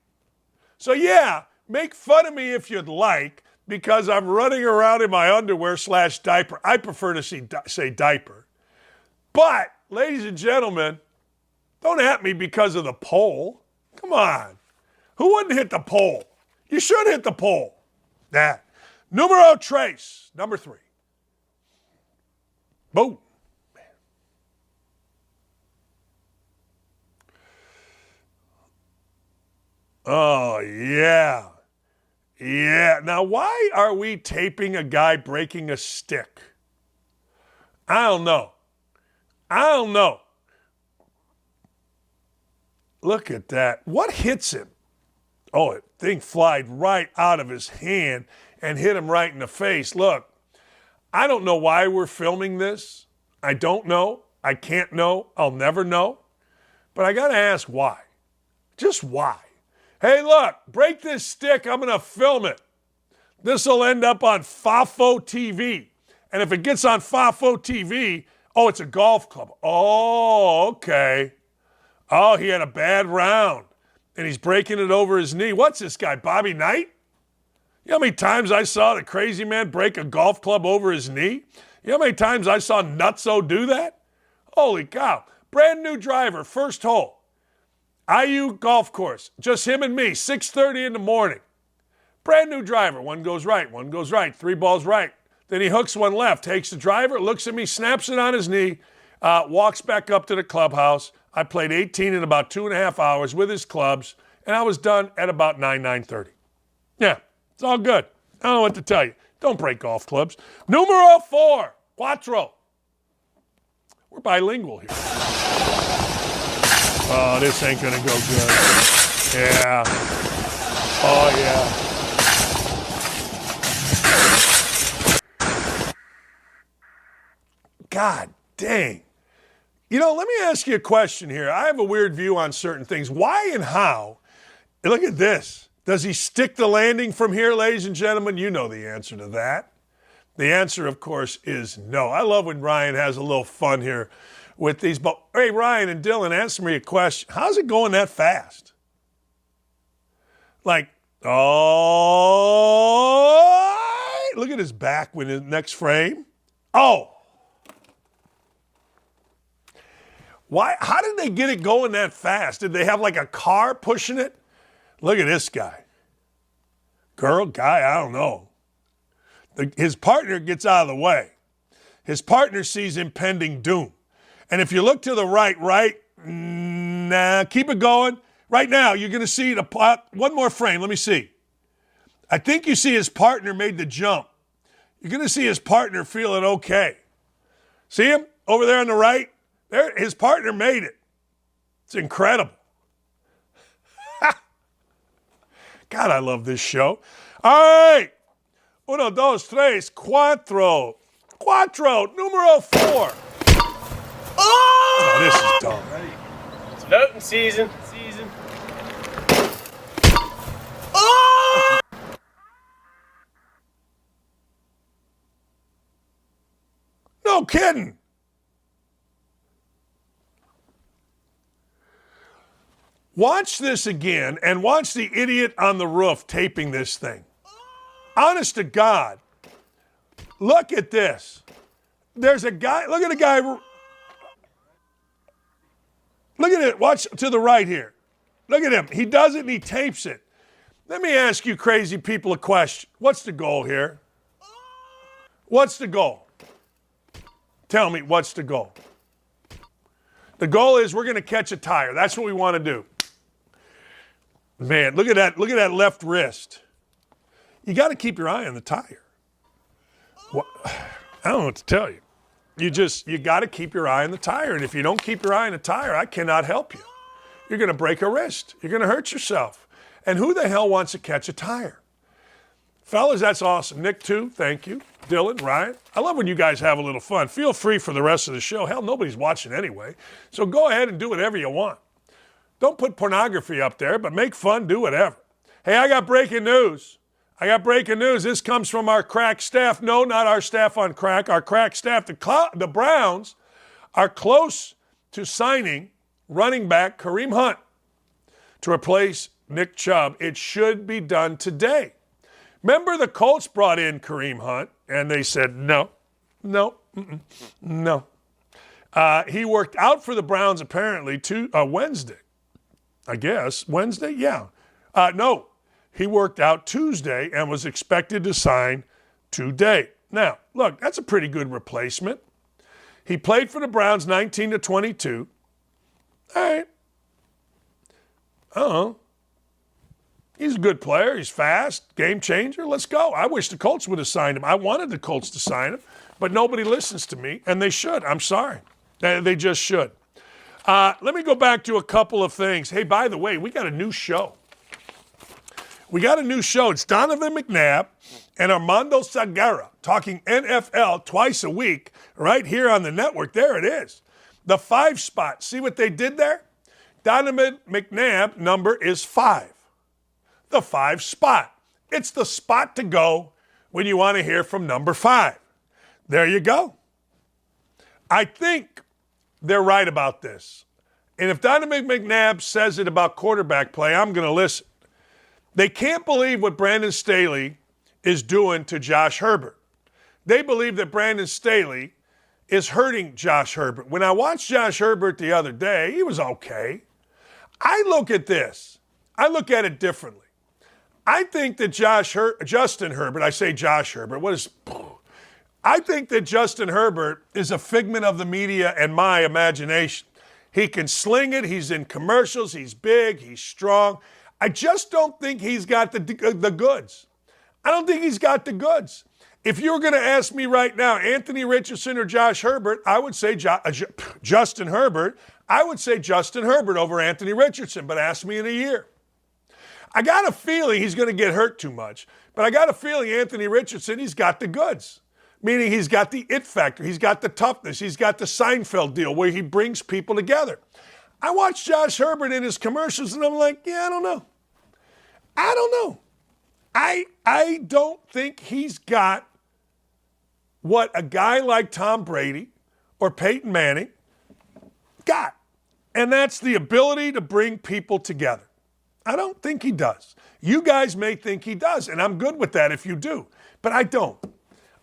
So yeah, make fun of me if you'd like, because I'm running around in my underwear / diaper. I prefer to say diaper. But, ladies and gentlemen, don't at me because of the pole. Come on. Who wouldn't hit the pole? You should hit the pole. That. Numero tres. Number 3. Boom. Oh, yeah. Yeah. Now, why are we taping a guy breaking a stick? I don't know. Look at that. What hits him? Oh, it thing flied right out of his hand and hit him right in the face. Look, I don't know why we're filming this. I don't know. I can't know. I'll never know. But I got to ask why. Just why? Hey, look, break this stick. I'm going to film it. This will end up on FAFO TV. And if it gets on FAFO TV, oh, it's a golf club. Oh, okay. Oh, he had a bad round. And he's breaking it over his knee. What's this guy, Bobby Knight? You know how many times I saw the crazy man break a golf club over his knee? You know how many times I saw Nutso do that? Holy cow. Brand new driver, first hole. IU golf course, just him and me, 6:30 in the morning. Brand new driver, one goes right, 3 balls right. Then he hooks one left, takes the driver, looks at me, snaps it on his knee, walks back up to the clubhouse. I played 18 in about 2.5 hours with his clubs, and I was done at about 9:30. Yeah, it's all good. I don't know what to tell you. Don't break golf clubs. Numero 4, cuatro. We're bilingual here. Oh, this ain't going to go good. Yeah. Oh, yeah. God dang. You know, let me ask you a question here. I have a weird view on certain things. Why and how? Look at this. Does he stick the landing from here, ladies and gentlemen? You know the answer to that. The answer, of course, is no. I love when Ryan has a little fun here with these. But, hey, Ryan and Dylan, answer me a question. How's it going that fast? Like, oh, look at his back when the next frame. Oh. Why? How did they get it going that fast? Did they have like a car pushing it? Look at this guy. Girl, guy, I don't know. His partner gets out of the way. His partner sees impending doom. And if you look to the right, keep it going. Right now, you're going to see one more frame. Let me see. I think you see his partner made the jump. You're going to see his partner feeling okay. See him over there on the right? There, his partner made it. It's incredible. God, I love this show. All right. Uno, dos, tres, cuatro. Cuatro, numero 4. Oh, this is dumb.
It's voting season.
No kidding. Watch this again and watch the idiot on the roof taping this thing. Honest to God, look at this. There's a guy, look at a guy. Look at it. Watch to the right here. Look at him. He does it and he tapes it. Let me ask you crazy people a question. What's the goal here? What's the goal? Tell me, what's the goal? The goal is we're going to catch a tire. That's what we want to do. Man, look at that. Look at that left wrist. You got to keep your eye on the tire. What? I don't know what to tell you. You got to keep your eye on the tire. And if you don't keep your eye on the tire, I cannot help you. You're going to break a wrist. You're going to hurt yourself. And who the hell wants to catch a tire? Fellas, that's awesome. Nick, too, thank you. Dylan, Ryan, I love when you guys have a little fun. Feel free for the rest of the show. Hell, nobody's watching anyway. So go ahead and do whatever you want. Don't put pornography up there, but make fun, do whatever. Hey, I got breaking news. This comes from our crack staff. No, not our staff on crack. Our crack staff. The Browns are close to signing running back Kareem Hunt to replace Nick Chubb. It should be done today. Remember the Colts brought in Kareem Hunt, and they said no. He worked out for the Browns apparently Wednesday. I guess. Wednesday? Yeah. No. He worked out Tuesday and was expected to sign today. Now, look, that's a pretty good replacement. He played for the Browns 19 to 22. All right. He's a good player. He's fast, game changer. Let's go. I wish the Colts would have signed him. I wanted the Colts to sign him, but nobody listens to me, and they should. I'm sorry. They just should. Let me go back to a couple of things. Hey, by the way, we got a new show. It's Donovan McNabb and Armando Sagara talking NFL twice a week right here on the network. There it is. The 5 spot. See what they did there? Donovan McNabb number is 5. The 5 spot. It's the spot to go when you want to hear from number 5. There you go. I think they're right about this. And if Donovan McNabb says it about quarterback play, I'm going to listen. They can't believe what Brandon Staley is doing to Josh Herbert. They believe that Brandon Staley is hurting Josh Herbert. When I watched Josh Herbert the other day, he was okay. I look at this. I look at it differently. I think that Justin Herbert, I say Josh Herbert, I think that Justin Herbert is a figment of the media and my imagination. He can sling it. He's in commercials. He's big. He's strong. I just don't think he's got the goods. I don't think he's got the goods. If you were going to ask me right now, Anthony Richardson or Josh Herbert, I would say Justin Herbert. I would say Justin Herbert over Anthony Richardson, but ask me in a year. I got a feeling he's going to get hurt too much, but I got a feeling Anthony Richardson, he's got the goods, meaning he's got the it factor, he's got the toughness, he's got the Seinfeld deal where he brings people together. I watched Josh Herbert in his commercials, and I'm like, yeah, I don't know. I don't think he's got what a guy like Tom Brady or Peyton Manning got, and that's the ability to bring people together. I don't think he does. You guys may think he does, and I'm good with that if you do, but I don't.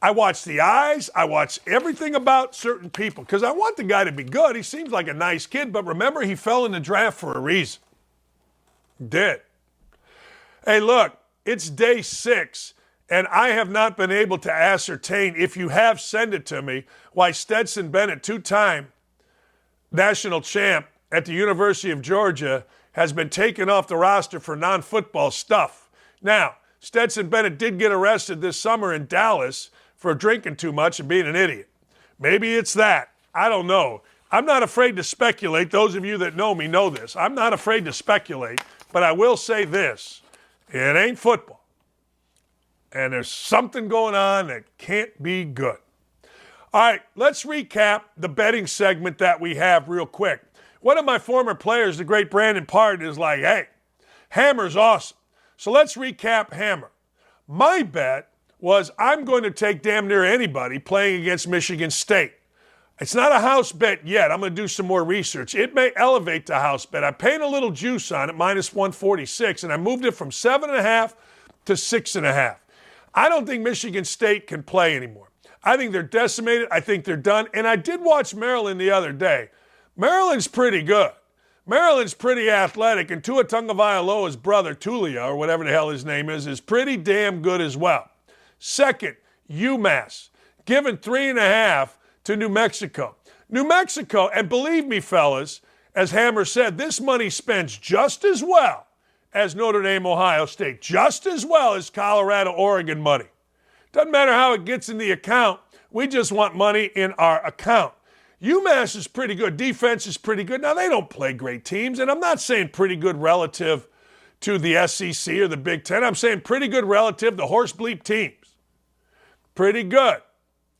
I watch the eyes. I watch everything about certain people because I want the guy to be good. He seems like a nice kid, but remember, he fell in the draft for a reason. Did. Hey, look, it's day 6, and I have not been able to ascertain, if you have, send it to me, why Stetson Bennett, 2-time national champ at the University of Georgia, has been taken off the roster for non-football stuff. Now, Stetson Bennett did get arrested this summer in Dallas for drinking too much and being an idiot. Maybe it's that. I don't know. I'm not afraid to speculate. Those of you that know me know this. I'm not afraid to speculate, but I will say this. It ain't football. And there's something going on that can't be good. All right, let's recap the betting segment that we have real quick. One of my former players, the great Brandon Pard, is like, hey, Hammer's awesome. So let's recap Hammer. My bet was I'm going to take damn near anybody playing against Michigan State. It's not a house bet yet. I'm going to do some more research. It may elevate to house bet. I paid a little juice on it, minus 146, and I moved it from 7.5 to 6.5. I don't think Michigan State can play anymore. I think they're decimated. I think they're done. And I did watch Maryland the other day. Maryland's pretty good. Maryland's pretty athletic, and Tua Tagovailoa's brother, Tulia, or whatever the hell his name is pretty damn good as well. Second, UMass, given 3.5 to New Mexico. New Mexico, and believe me, fellas, as Hammer said, this money spends just as well as Notre Dame, Ohio State, just as well as Colorado, Oregon money. Doesn't matter how it gets in the account. We just want money in our account. UMass is pretty good. Defense is pretty good. Now, they don't play great teams, and I'm not saying pretty good relative to the SEC or the Big Ten. I'm saying pretty good relative to horse bleep teams. Pretty good.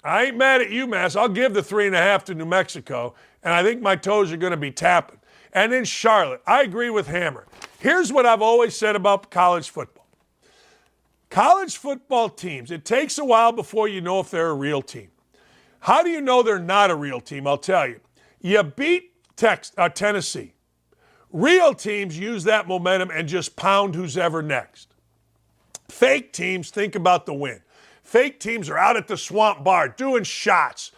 I ain't mad at UMass. I'll give the 3.5 to New Mexico, and I think my toes are going to be tapping. And then Charlotte. I agree with Hammer. Here's what I've always said about college football. College football teams, it takes a while before you know if they're a real team. How do you know they're not a real team? I'll tell you. You beat Tennessee. Real teams use that momentum and just pound who's ever next. Fake teams think about the win. Fake teams are out at the swamp bar doing shots,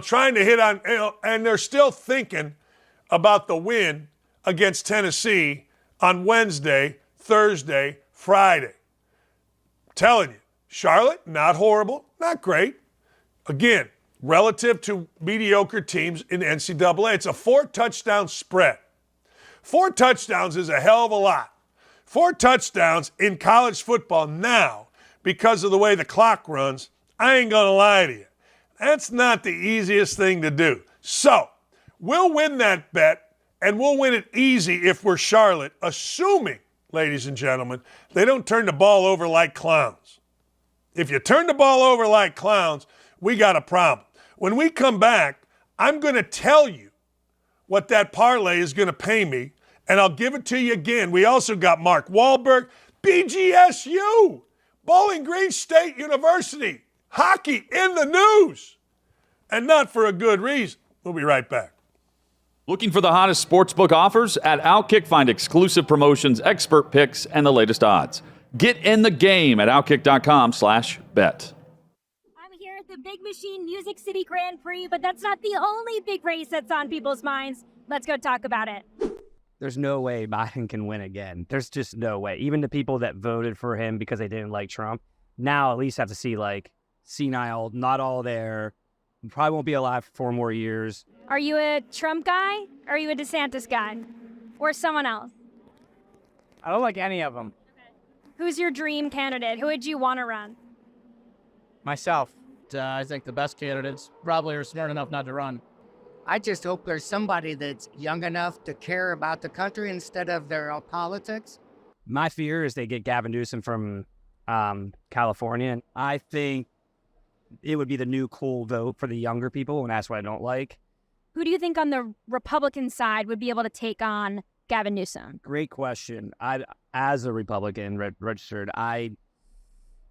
trying to hit on, and they're still thinking about the win against Tennessee on Wednesday, Thursday, Friday. Telling you, Charlotte, not horrible, not great. Again, relative to mediocre teams in NCAA, it's a 4-touchdown spread. 4 touchdowns is a hell of a lot. 4 touchdowns in college football now, because of the way the clock runs, I ain't going to lie to you. That's not the easiest thing to do. So, we'll win that bet, and we'll win it easy if we're Charlotte, assuming, ladies and gentlemen, they don't turn the ball over like clowns. If you turn the ball over like clowns, we got a problem. When we come back, I'm going to tell you what that parlay is going to pay me, and I'll give it to you again. We also got Mark Wahlberg, BGSU, Bowling Green State University, hockey in the news, and not for a good reason. We'll be right back.
Looking for the hottest sportsbook offers? At OutKick, find exclusive promotions, expert picks, and the latest odds. Get in the game at OutKick.com/bet.
I'm here at the Big Machine Music City Grand Prix, but that's not the only big race that's on people's minds. Let's go talk about it.
There's no way Biden can win again. There's just no way. Even the people that voted for him because they didn't like Trump, now at least have to see, senile, not all there. Probably won't be alive for 4 more years.
Are you a Trump guy? Or are you a DeSantis guy? Or someone else?
I don't like any of them.
Who's your dream candidate? Who would you want to run?
Myself. I think the best candidates probably are smart enough not to run.
I just hope there's somebody that's young enough to care about the country instead of their politics.
My fear is they get Gavin Newsom from California. I think it would be the new cool vote for the younger people, and that's what I don't like.
Who do you think on the Republican side would be able to take on Gavin Newsom?
Great question. As a Republican registered, I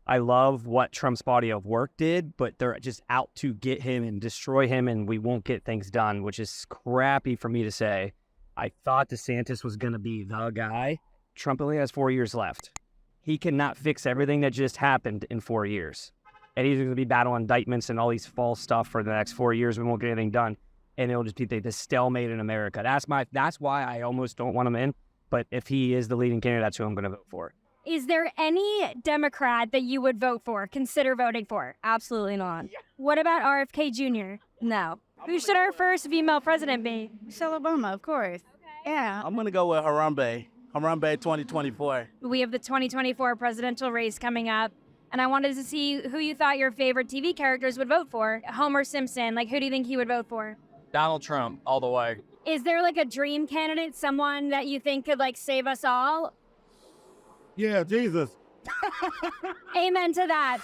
love what Trump's body of work did, but they're just out to get him and destroy him, and we won't get things done, which is crappy for me to say. I thought DeSantis was going to be the guy. Trump only has 4 years left. He cannot fix everything that just happened in 4 years. And he's going to be battling indictments and all these false stuff for the next 4 years. We won't get anything done. And it'll just be the stalemate in America. That's why I almost don't want him in. But if he is the leading candidate, that's who I'm going to vote for.
Is there any Democrat that you would vote for, consider voting for?
Absolutely not.
What about RFK Jr.?
No.
Who should our first female president be?
Michelle Obama, of course.
Okay.
Yeah.
I'm going to go with Harambe 2024.
We have the 2024 presidential race coming up, and I wanted to see who you thought your favorite TV characters would vote for. Homer Simpson, who do you think he would vote for?
Donald Trump, all the way.
Is there a dream candidate, someone that you think could save us all?
Yeah, Jesus.
Amen to that.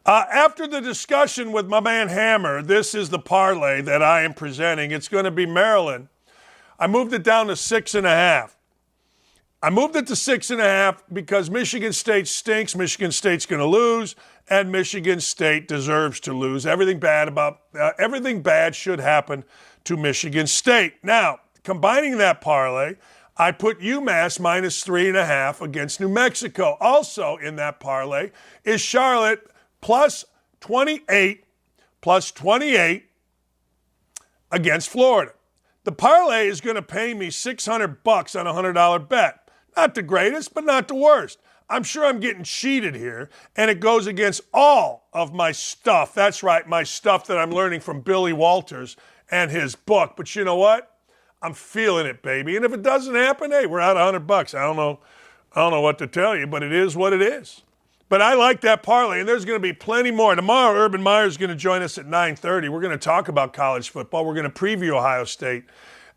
After the discussion with my man Hammer, this is the parlay that I am presenting. It's going to be Maryland. I moved it down to 6.5. I moved it to 6.5 because Michigan State stinks. Michigan State's going to lose, and Michigan State deserves to lose. Everything bad should happen to Michigan State. Now, combining that parlay, I put UMass minus 3.5 against New Mexico. Also in that parlay is Charlotte plus 28 against Florida. The parlay is going to pay me $600 on a $100 bet. Not the greatest, but not the worst. I'm sure I'm getting cheated here, and it goes against all of my stuff. That's right, my stuff that I'm learning from Billy Walters and his book. But you know what? I'm feeling it, baby. And if it doesn't happen, hey, we're out $100. I don't know what to tell you, but it is what it is. But I like that parlay, and there's going to be plenty more. Tomorrow, Urban Meyer is going to join us at 9:30. We're going to talk about college football. We're going to preview Ohio State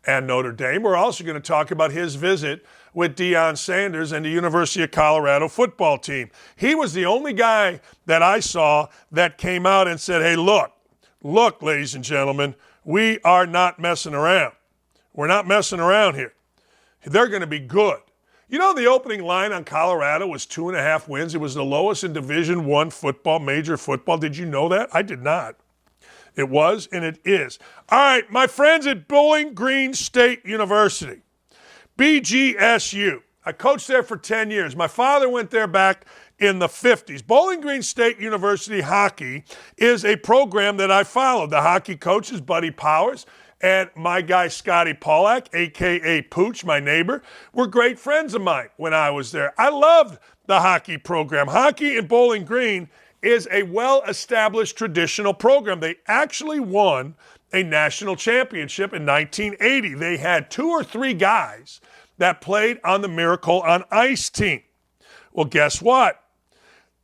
and Notre Dame. We're also going to talk about his visit with Deion Sanders and the University of Colorado football team. He was the only guy that I saw that came out and said, hey, look, ladies and gentlemen, we are not messing around. We're not messing around here. They're going to be good. You know, the opening line on Colorado was 2.5 wins. It was the lowest in Division I football, major football. Did you know that? I did not. It was, and it is. All right, my friends at Bowling Green State University, BGSU. I coached there for 10 years. My father went there back in the 50s. Bowling Green State University hockey is a program that I followed. The hockey coach is Buddy Powers, and my guy Scotty Pollack, a.k.a. Pooch, my neighbor, were great friends of mine when I was there. I loved the hockey program. Hockey in Bowling Green is a well-established traditional program. They actually won a national championship in 1980. They had 2 or 3 guys that played on the Miracle on Ice team. Well, guess what?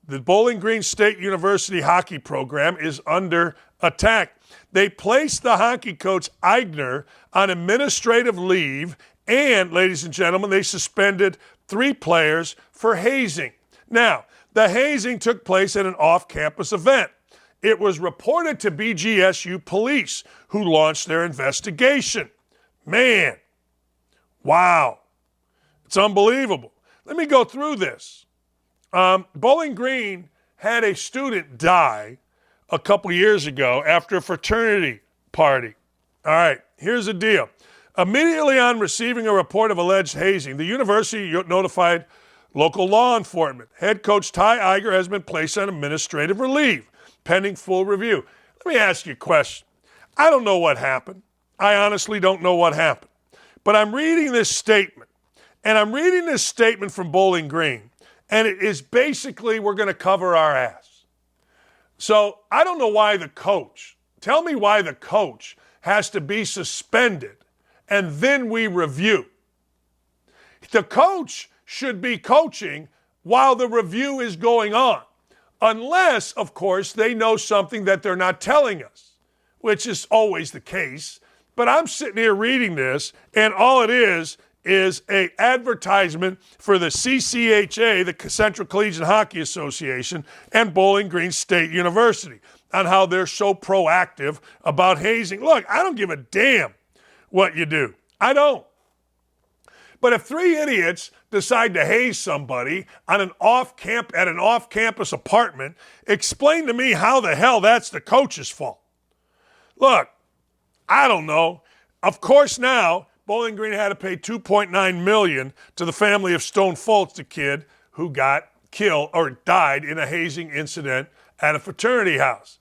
The Bowling Green State University hockey program is under attack. They placed the hockey coach Eigner on administrative leave, and, ladies and gentlemen, they suspended 3 players for hazing. Now, the hazing took place at an off-campus event. It was reported to BGSU police, who launched their investigation. Man, wow. It's unbelievable. Let me go through this. Bowling Green had a student die a couple years ago after a fraternity party. All right, here's the deal. Immediately on receiving a report of alleged hazing, the university notified local law enforcement. Head coach Ty Iger has been placed on administrative relief, pending full review. Let me ask you a question. I don't know what happened. I honestly don't know what happened. But I'm reading this statement, and I'm reading this statement from Bowling Green, and it is basically we're going to cover our ass. So I don't know why the coach, tell me why the coach has to be suspended and then we review. The coach should be coaching while the review is going on, unless, of course, they know something that they're not telling us, which is always the case. But I'm sitting here reading this, and all it is a advertisement for the CCHA, the Central Collegiate Hockey Association, and Bowling Green State University on how they're so proactive about hazing. Look, I don't give a damn what you do. I don't. But if 3 idiots decide to haze somebody on an off-campus apartment, explain to me how the hell that's the coach's fault. Look, I don't know. Of course now, Bowling Green had to pay $2.9 million to the family of Stone Foltz, the kid who got killed or died in a hazing incident at a fraternity house.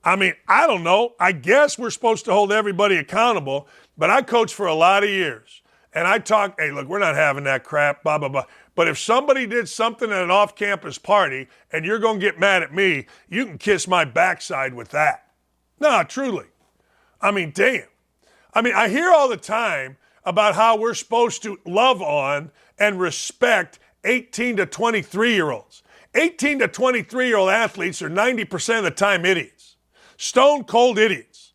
I mean, I don't know. I guess we're supposed to hold everybody accountable, but I coached for a lot of years. And I talk, hey, look, we're not having that crap, blah, blah, blah. But if somebody did something at an off-campus party and you're going to get mad at me, you can kiss my backside with that. No, truly. I mean, damn. I mean, I hear all the time about how we're supposed to love on and respect 18 to 23-year-olds. 18 to 23-year-old athletes are 90% of the time idiots. Stone cold idiots.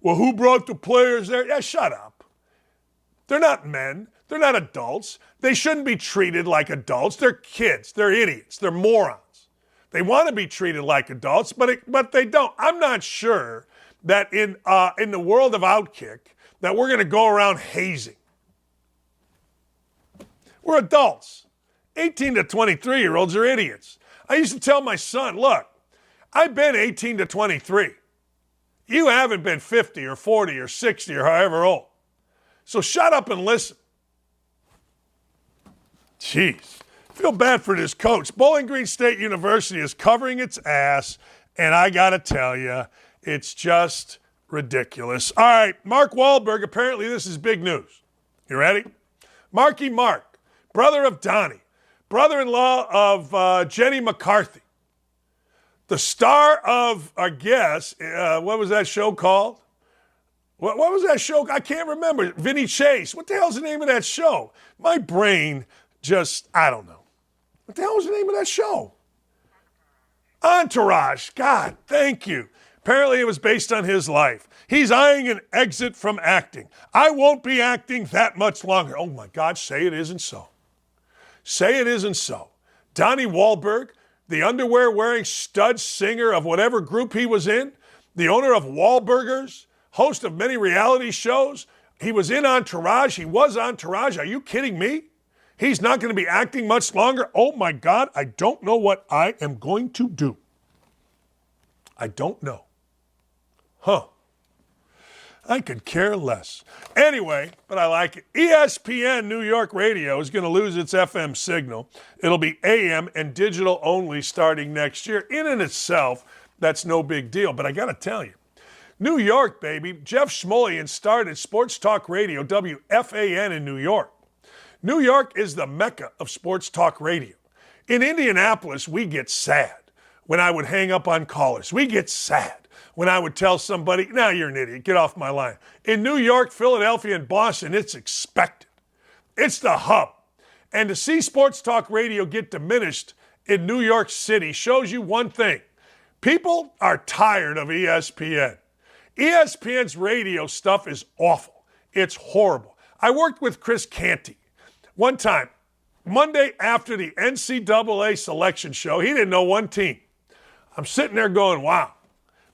Well, who brought the players there? Yeah, shut up. They're not men. They're not adults. They shouldn't be treated like adults. They're kids. They're idiots. They're morons. They want to be treated like adults, but they don't. I'm not sure that in the world of OutKick that we're going to go around hazing. We're adults. 18 to 23-year-olds are idiots. I used to tell my son, look, I've been 18 to 23. You haven't been 50 or 40 or 60 or however old. So shut up and listen. Jeez. Feel bad for this coach. Bowling Green State University is covering its ass, and I got to tell you, it's just ridiculous. All right, Mark Wahlberg, apparently this is big news. You ready? Marky Mark, brother of Donnie, brother-in-law of Jenny McCarthy, the star of, I guess, what was that show called? What was that show? I can't remember. Vinny Chase. What the hell's the name of that show? My brain just, I don't know. What the hell was the name of that show? Entourage. God, thank you. Apparently it was based on his life. He's eyeing an exit from acting. I won't be acting that much longer. Oh my God, say it isn't so. Say it isn't so. Donnie Wahlberg, the underwear-wearing stud singer of whatever group he was in, the owner of Wahlburgers, host of many reality shows. He was in Entourage. He was Entourage. Are you kidding me? He's not going to be acting much longer. Oh my God, I don't know what I am going to do. I don't know. Huh. I could care less. Anyway, but I like it. ESPN New York Radio is going to lose its FM signal. It'll be AM and digital only starting next year. In and itself, that's no big deal. But I got to tell you, New York, baby. Jeff Schmolian started Sports Talk Radio, WFAN in New York. New York is the mecca of sports talk radio. In Indianapolis, we get sad when I would hang up on callers. We get sad when I would tell somebody, "Nah, you're an idiot. Get off my line." In New York, Philadelphia, and Boston, it's expected. It's the hub. And to see sports talk radio get diminished in New York City shows you one thing. People are tired of ESPN. ESPN's radio stuff is awful. It's horrible. I worked with Chris Canty one time, Monday after the NCAA selection show. He didn't know one team. I'm sitting there going, wow.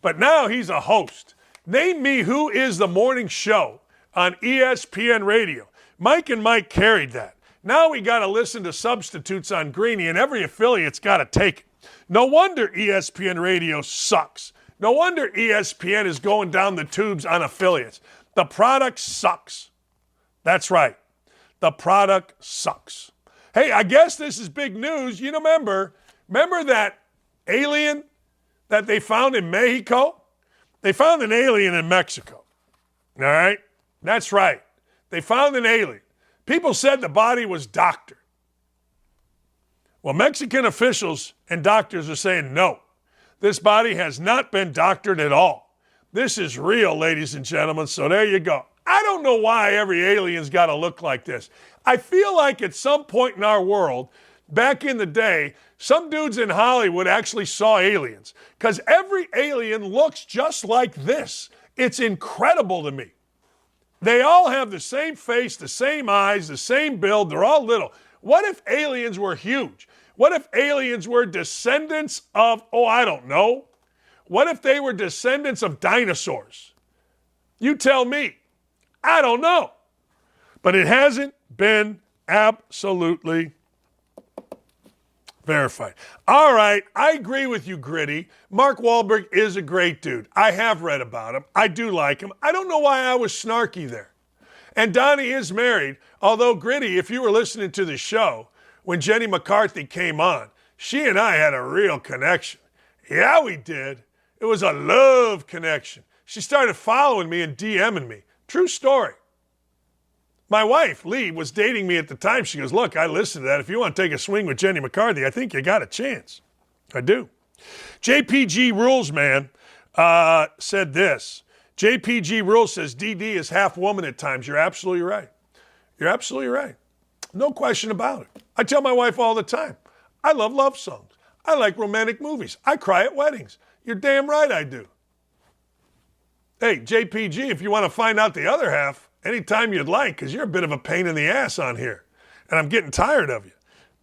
But now he's a host. Name me who is the morning show on ESPN radio. Mike and Mike carried that. Now we got to listen to substitutes on Greeny, and every affiliate's got to take it. No wonder ESPN radio sucks. No wonder ESPN is going down the tubes on affiliates. The product sucks. That's right. The product sucks. Hey, I guess this is big news. You remember that alien that they found in Mexico? They found an alien in Mexico. All right? That's right. They found an alien. People said the body was doctored. Well, Mexican officials and doctors are saying no. This body has not been doctored at all. This is real, ladies and gentlemen, so there you go. I don't know why every alien's got to look like this. I feel like at some point in our world, back in the day, some dudes in Hollywood actually saw aliens because every alien looks just like this. It's incredible to me. They all have the same face, the same eyes, the same build. They're all little. What if aliens were huge? What if aliens were descendants of, I don't know. What if they were descendants of dinosaurs? You tell me. I don't know. But it hasn't been absolutely verified. All right, I agree with you, Gritty. Mark Wahlberg is a great dude. I have read about him. I do like him. I don't know why I was snarky there. And Donnie is married, although Gritty, if you were listening to the show, when Jenny McCarthy came on, she and I had a real connection. Yeah, we did. It was a love connection. She started following me and DMing me. True story. My wife, Lee, was dating me at the time. She goes, look, I listened to that. If you want to take a swing with Jenny McCarthy, I think you got a chance. I do. JPG Rules, man, said this. JPG Rules says DD is half woman at times. You're absolutely right. You're absolutely right. No question about it. I tell my wife all the time, I love songs. I like romantic movies. I cry at weddings. You're damn right I do. Hey, JPG, if you want to find out the other half, anytime you'd like, because you're a bit of a pain in the ass on here, and I'm getting tired of you.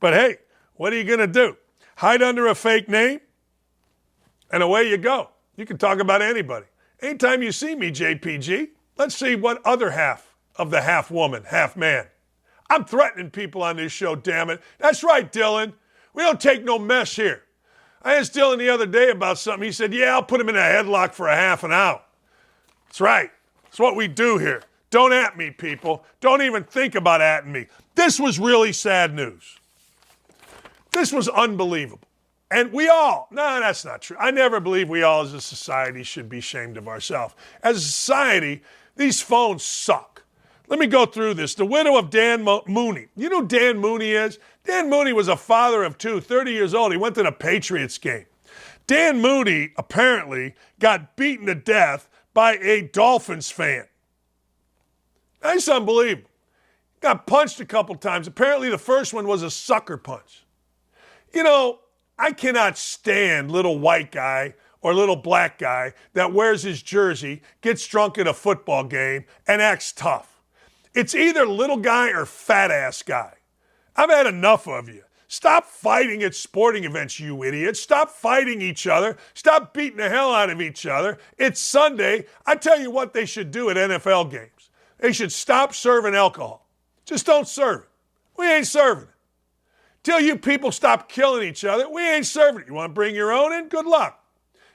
But hey, what are you going to do? Hide under a fake name, and away you go. You can talk about anybody. Anytime you see me, JPG, let's see what other half of the half woman, half man. I'm threatening people on this show, damn it. That's right, Dylan. We don't take no mess here. I asked Dylan the other day about something. He said, yeah, I'll put him in a headlock for a half an hour. That's right. That's what we do here. Don't at me, people. Don't even think about atting me. This was really sad news. This was unbelievable. And we all, no, that's not true. I never believe we all as a society should be ashamed of ourselves. As a society, these phones suck. Let me go through this. The widow of Dan Mooney. You know who Dan Mooney is? Dan Mooney was a father of two, 30 years old. He went to the Patriots game. Dan Mooney apparently got beaten to death by a Dolphins fan. That's unbelievable. Got punched a couple times. Apparently the first one was a sucker punch. You know, I cannot stand little white guy or little black guy that wears his jersey, gets drunk at a football game, and acts tough. It's either little guy or fat ass guy. I've had enough of you. Stop fighting at sporting events, you idiots. Stop fighting each other. Stop beating the hell out of each other. It's Sunday. I tell you what they should do at NFL games. They should stop serving alcohol. Just don't serve it. We ain't serving it. Till you people stop killing each other, we ain't serving it. You want to bring your own in? Good luck.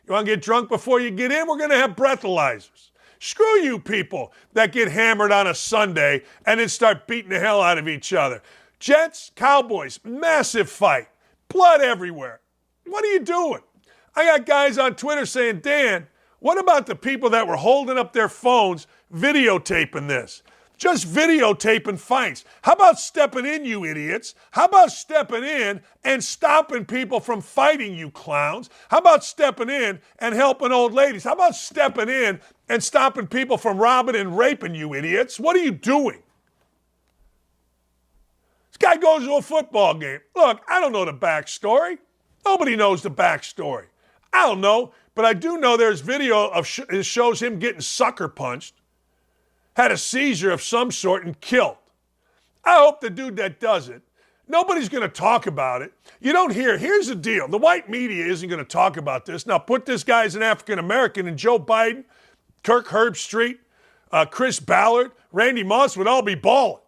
You want to get drunk before you get in? We're going to have breathalyzers. Screw you people that get hammered on a Sunday and then start beating the hell out of each other. Jets, Cowboys, massive fight. Blood everywhere. What are you doing? I got guys on Twitter saying, Dan, what about the people that were holding up their phones videotaping this? Just videotaping fights. How about stepping in, you idiots? How about stepping in and stopping people from fighting, you clowns? How about stepping in and helping old ladies? How about stepping in and stopping people from robbing and raping, you idiots? What are you doing? This guy goes to a football game. Look, I don't know the backstory. Nobody knows the backstory. I don't know, but I do know there's video of it shows him getting sucker punched, had a seizure of some sort, and killed. I hope the dude that does it, nobody's going to talk about it. You don't hear, here's the deal. The white media isn't going to talk about this. Now, put this guy as an African-American, and Joe Biden, Kirk Herbstreit, Chris Ballard, Randy Moss would all be balling.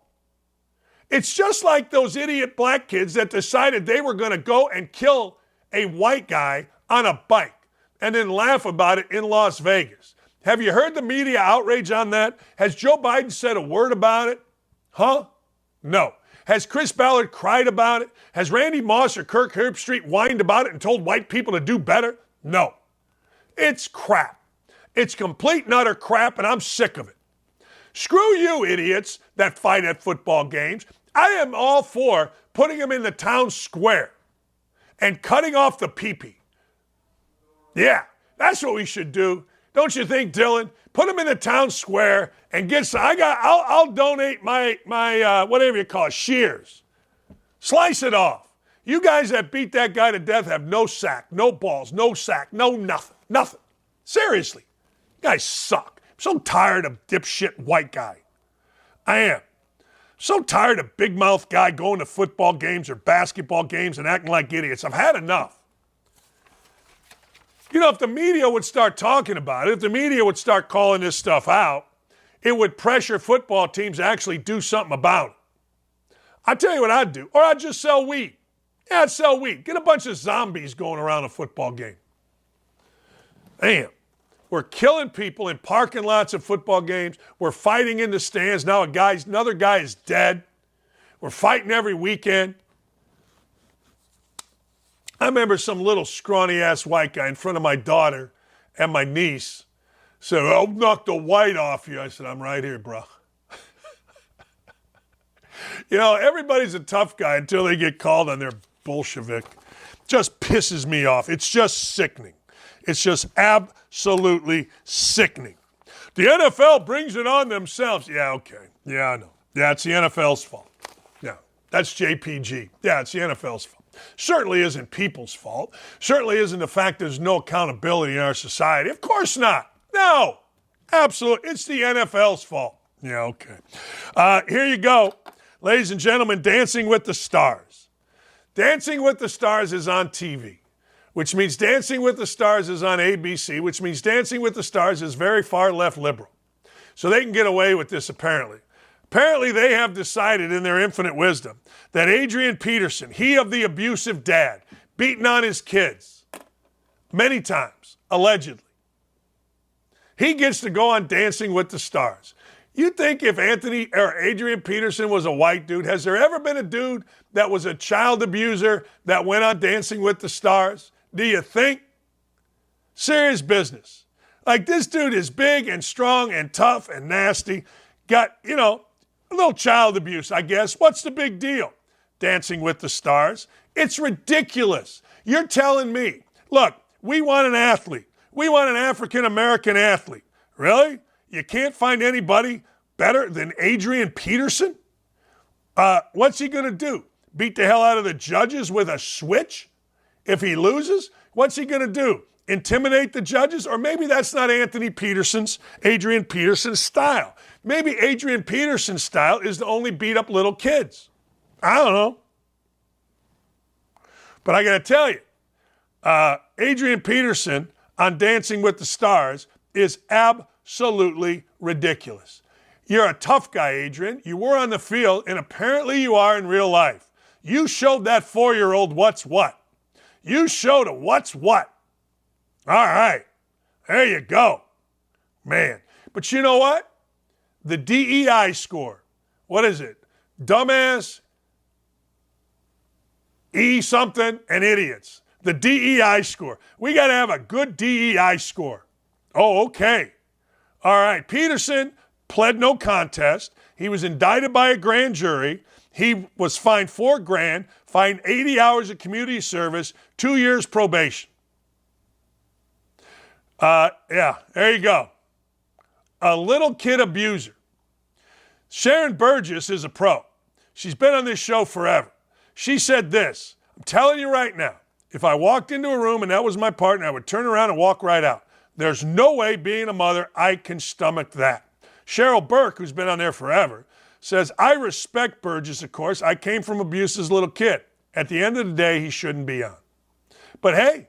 It's just like those idiot black kids that decided they were going to go and kill a white guy on a bike and then laugh about it in Las Vegas. Have you heard the media outrage on that? Has Joe Biden said a word about it? Huh? No. Has Chris Ballard cried about it? Has Randy Moss or Kirk Herbstreit whined about it and told white people to do better? No. It's crap. It's complete and utter crap, and I'm sick of it. Screw you idiots that fight at football games. I am all for putting them in the town square and cutting off the pee-pee. Yeah, that's what we should do. Don't you think, Dylan? Put them in the town square and get some. I'll donate my whatever you call it, shears. Slice it off. You guys that beat that guy to death have no sack, no balls, no sack, no nothing. Nothing. Seriously. You guys suck. I'm so tired of dipshit white guy. I am. So tired of big mouth guy going to football games or basketball games and acting like idiots. I've had enough. You know, if the media would start talking about it, if the media would start calling this stuff out, it would pressure football teams to actually do something about it. I'll tell you what I'd do. Or I'd just sell weed. Yeah, I'd sell weed. Get a bunch of zombies going around a football game. Damn. We're killing people in parking lots of football games. We're fighting in the stands. Now another guy is dead. We're fighting every weekend. I remember some little scrawny-ass white guy in front of my daughter and my niece said, I'll knock the white off you. I said, I'm right here, bro. You know, everybody's a tough guy until they get called on their Bolshevik. Just pisses me off. It's just sickening. It's just absolutely sickening. The NFL brings it on themselves. Yeah, okay. Yeah, I know. Yeah, it's the NFL's fault. Yeah, that's JPG. Yeah, it's the NFL's fault. Certainly isn't people's fault. Certainly isn't the fact there's no accountability in our society. Of course not. No, absolutely. It's the NFL's fault. Yeah, okay. Here you go. Ladies and gentlemen, Dancing with the Stars. Dancing with the Stars is on TV, which means Dancing with the Stars is on ABC, which means Dancing with the Stars is very far left liberal. So they can get away with this apparently. Apparently they have decided in their infinite wisdom that Adrian Peterson, he of the abusive dad, beating on his kids many times, allegedly, he gets to go on Dancing with the Stars. You think if Adrian Peterson was a white dude, has there ever been a dude that was a child abuser that went on Dancing with the Stars? Do you think? Serious business. Like, this dude is big and strong and tough and nasty. Got, you know, a little child abuse, I guess. What's the big deal? Dancing with the Stars. It's ridiculous. You're telling me, look, we want an athlete. We want an African-American athlete. Really? You can't find anybody better than Adrian Peterson? What's he going to do? Beat the hell out of the judges with a switch if he loses? What's he going to do? Intimidate the judges? Or maybe that's not Adrian Peterson's style. Maybe Adrian Peterson's style is to only beat up little kids. I don't know. But I got to tell you, Adrian Peterson on Dancing with the Stars is absolutely ridiculous. You're a tough guy, Adrian. You were on the field, and apparently you are in real life. You showed that 4-year-old what's what. You showed a what's what. All right. There you go. Man. But you know what? The DEI score. What is it? Dumbass, E something, and idiots. The DEI score. We got to have a good DEI score. Oh, okay. All right. Peterson pled no contest. He was indicted by a grand jury. He was fined $4,000, fined 80 hours of community service, 2 years probation. Yeah, there you go. A little kid abuser. Sharon Burgess is a pro. She's been on this show forever. She said this, I'm telling you right now, if I walked into a room and that was my partner, I would turn around and walk right out. There's no way, being a mother, I can stomach that. Cheryl Burke, who's been on there forever, says, I respect Burgess, of course. I came from abuse as a little kid. At the end of the day, he shouldn't be on. But hey,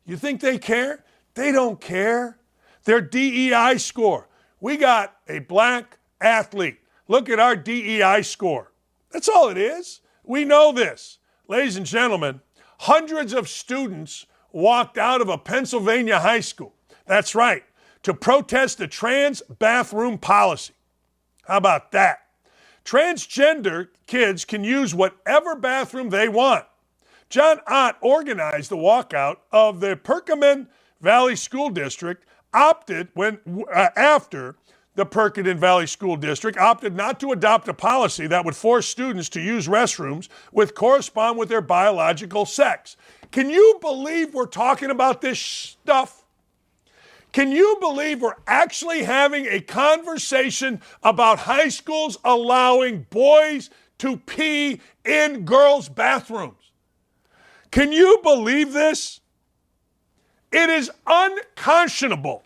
you think they care? They don't care. Their DEI score. We got a black athlete. Look at our DEI score. That's all it is. We know this. Ladies and gentlemen, hundreds of students walked out of a Pennsylvania high school. That's right, to protest the trans bathroom policy. How about that? Transgender kids can use whatever bathroom they want. John Ott organized the walkout of the Perkman Valley School District, after the Perkman Valley School District opted not to adopt a policy that would force students to use restrooms which correspond with their biological sex. Can you believe we're talking about this stuff? Can you believe we're actually having a conversation about high schools allowing boys to pee in girls' bathrooms? Can you believe this? It is unconscionable.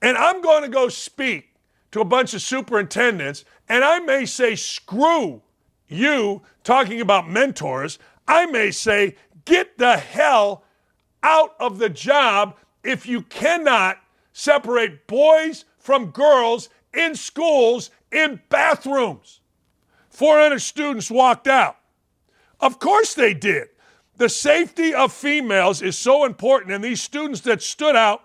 And I'm going to go speak to a bunch of superintendents, and I may say, screw you, talking about mentors. I may say, get the hell out of the job if you cannot separate boys from girls in schools in bathrooms. 400 students walked out. Of course they did. The safety of females is so important, and these students that stood out,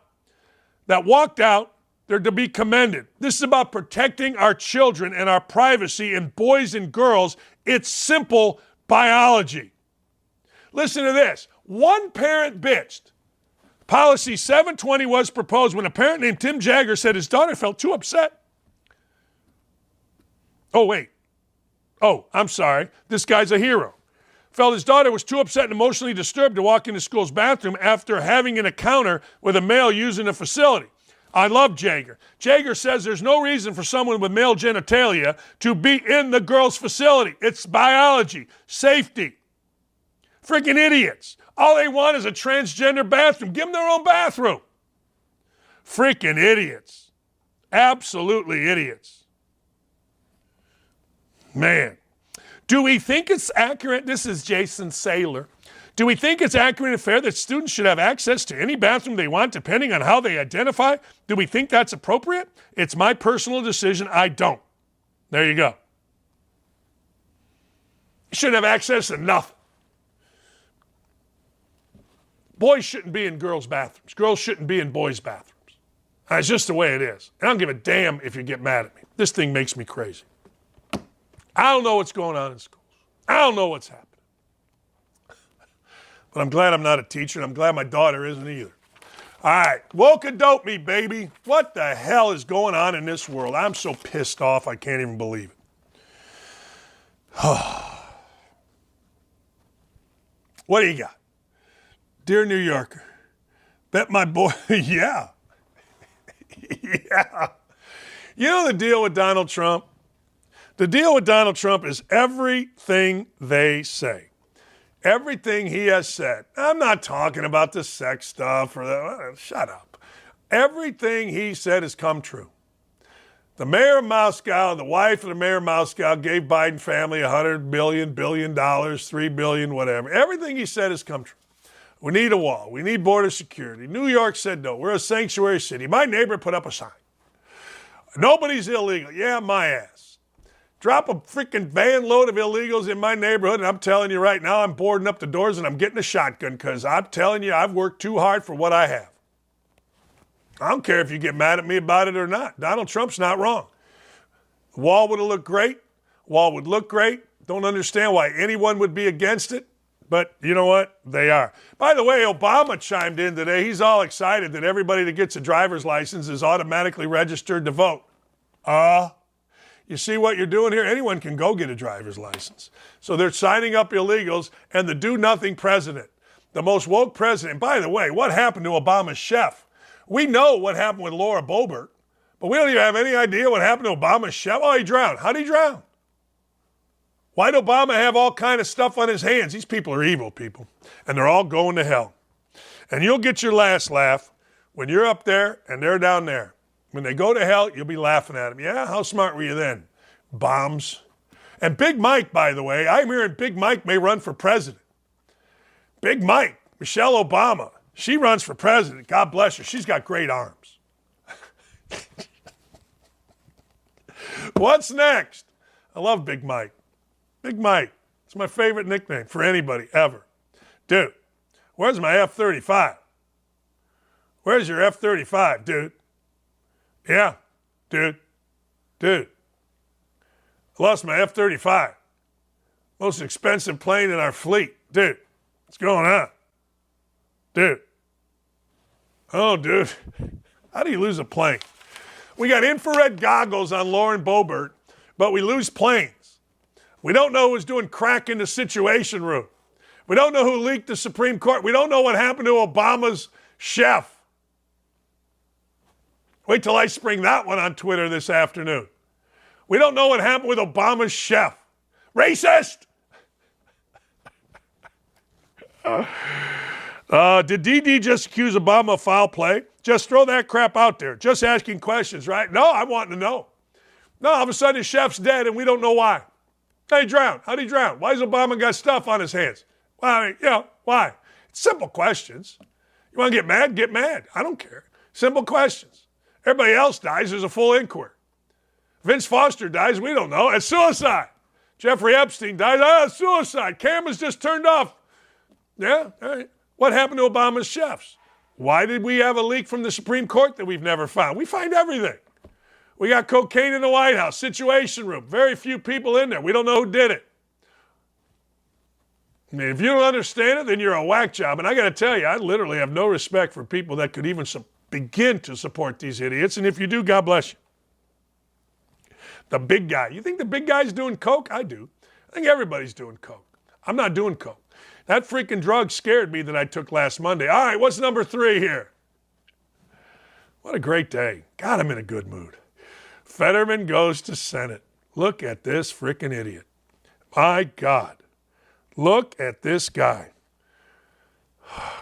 that walked out, they're to be commended. This is about protecting our children and our privacy, and boys and girls. It's simple biology. Listen to this. One parent bitched. Policy 720 was proposed when a parent named Tim Jagger said his daughter felt too upset. Oh, wait. Oh, I'm sorry. This guy's a hero. Felt his daughter was too upset and emotionally disturbed to walk into school's bathroom after having an encounter with a male using the facility. I love Jagger. Jagger says there's no reason for someone with male genitalia to be in the girls' facility. It's biology, safety. Freaking idiots. All they want is a transgender bathroom. Give them their own bathroom. Freaking idiots. Absolutely idiots. Man. Do we think it's accurate? This is Jason Saylor. Do we think it's accurate and fair that students should have access to any bathroom they want depending on how they identify? Do we think that's appropriate? It's my personal decision. I don't. There you go. You shouldn't have access to nothing. Boys shouldn't be in girls' bathrooms. Girls shouldn't be in boys' bathrooms. That's just the way it is. I don't give a damn if you get mad at me. This thing makes me crazy. I don't know what's going on in schools. I don't know what's happening. But I'm glad I'm not a teacher, and I'm glad my daughter isn't either. All right, woke-a-dope me, baby. What the hell is going on in this world? I'm so pissed off, I can't even believe it. What do you got? Dear New Yorker, bet my boy, yeah. Yeah. You know the deal with Donald Trump? The deal with Donald Trump is everything they say. Everything he has said. I'm not talking about the sex stuff or the, shut up. Everything he said has come true. The mayor of Moscow, the wife of the mayor of Moscow gave Biden family $100 billion, $3 billion, whatever. Everything he said has come true. We need a wall. We need border security. New York said no. We're a sanctuary city. My neighbor put up a sign. Nobody's illegal. Yeah, my ass. Drop a freaking van load of illegals in my neighborhood, and I'm telling you right now, I'm boarding up the doors and I'm getting a shotgun because I'm telling you, I've worked too hard for what I have. I don't care if you get mad at me about it or not. Donald Trump's not wrong. The wall would have looked great. Wall would look great. Don't understand why anyone would be against it, but you know what? They are. By the way, Obama chimed in today. He's all excited that everybody that gets a driver's license is automatically registered to vote. You see what you're doing here? Anyone can go get a driver's license. So they're signing up illegals and the do-nothing president, the most woke president. By the way, what happened to Obama's chef? We know what happened with Laura Boebert, but we don't even have any idea what happened to Obama's chef. Oh, he drowned. How did he drown? Why'd Obama have all kind of stuff on his hands? These people are evil people, and they're all going to hell. And you'll get your last laugh when you're up there and they're down there. When they go to hell, you'll be laughing at them. Yeah, how smart were you then? Bombs. And Big Mike, by the way, I'm hearing Big Mike may run for president. Big Mike, Michelle Obama, she runs for president. God bless her. She's got great arms. What's next? I love Big Mike. Big Mike. It's my favorite nickname for anybody ever. Dude, where's my F-35? Where's your F-35, dude? Yeah, dude. I lost my F-35. Most expensive plane in our fleet. Dude, what's going on? Dude. Oh, dude. How do you lose a plane? We got infrared goggles on Lauren Boebert, but we lose planes. We don't know who's doing crack in the Situation Room. We don't know who leaked the Supreme Court. We don't know what happened to Obama's chef. Wait till I spring that one on Twitter this afternoon. We don't know what happened with Obama's chef. Racist! Did DD just accuse Obama of foul play? Just throw that crap out there. Just asking questions, right? No, I want to know. No, all of a sudden his chef's dead and we don't know why. How'd he drown? How'd he drown? Why has Obama got stuff on his hands? Well, I mean, why? It's simple questions. You want to get mad? Get mad. I don't care. Simple questions. Everybody else dies, there's a full inquiry. Vince Foster dies, we don't know. It's suicide. Jeffrey Epstein dies, suicide. Cameras just turned off. Yeah, all right. What happened to Obama's chefs? Why did we have a leak from the Supreme Court that we've never found? We find everything. We got cocaine in the White House, Situation Room. Very few people in there. We don't know who did it. I mean, if you don't understand it, then you're a whack job. And I got to tell you, I literally have no respect for people that could even begin to support these idiots. And if you do, God bless you. The big guy. You think the big guy's doing coke? I do. I think everybody's doing coke. I'm not doing coke. That freaking drug scared me that I took last Monday. All right, what's number 3 here? What a great day. God, I'm in a good mood. Fetterman goes to Senate. Look at this freaking idiot. My God. Look at this guy.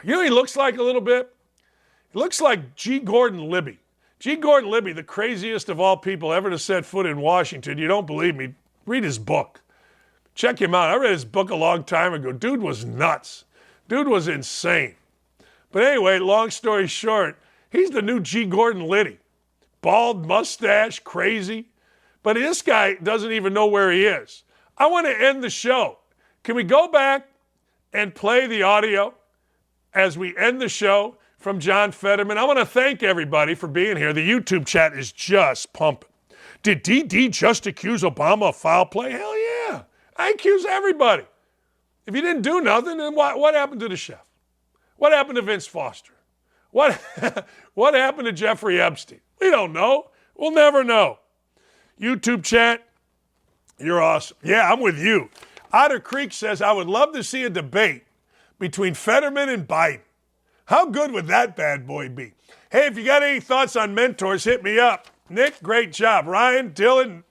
You know what he looks like a little bit? He looks like G. Gordon Libby. G. Gordon Libby, the craziest of all people ever to set foot in Washington. You don't believe me? Read his book. Check him out. I read his book a long time ago. Dude was nuts. Dude was insane. But anyway, long story short, he's the new G. Gordon Liddy. Bald mustache, crazy. But this guy doesn't even know where he is. I want to end the show. Can we go back and play the audio as we end the show from John Fetterman? I want to thank everybody for being here. The YouTube chat is just pumping. Did DD just accuse Obama of foul play? Hell yeah. I accuse everybody. If you didn't do nothing, then what happened to the chef? What happened to Vince Foster? What happened to Jeffrey Epstein? We don't know. We'll never know. YouTube chat, you're awesome. Yeah, I'm with you. Otter Creek says, I would love to see a debate between Fetterman and Biden. How good would that bad boy be? Hey, if you got any thoughts on mentors, hit me up. Nick, great job. Ryan, Dylan,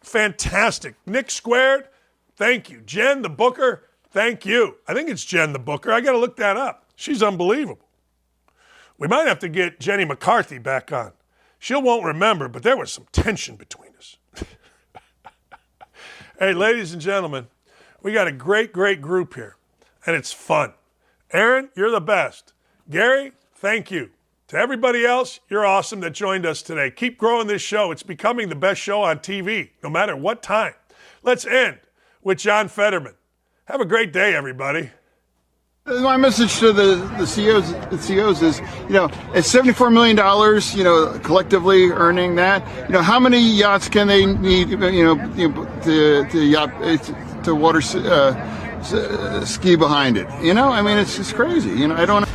fantastic. Nick Squared, thank you. Jen, the Booker, thank you. I think it's Jen, the Booker. I got to look that up. She's unbelievable. We might have to get Jenny McCarthy back on. She won't remember, but there was some tension between us. Hey, ladies and gentlemen, we got a great, great group here, and it's fun. Aaron, you're the best. Gary, thank you. To everybody else, you're awesome that joined us today. Keep growing this show. It's becoming the best show on TV, no matter what time. Let's end with John Fetterman. Have a great day, everybody.
My message to the CEOs is, it's $74 million, collectively earning that. How many yachts can they need, to water ski behind it? It's just crazy. I don't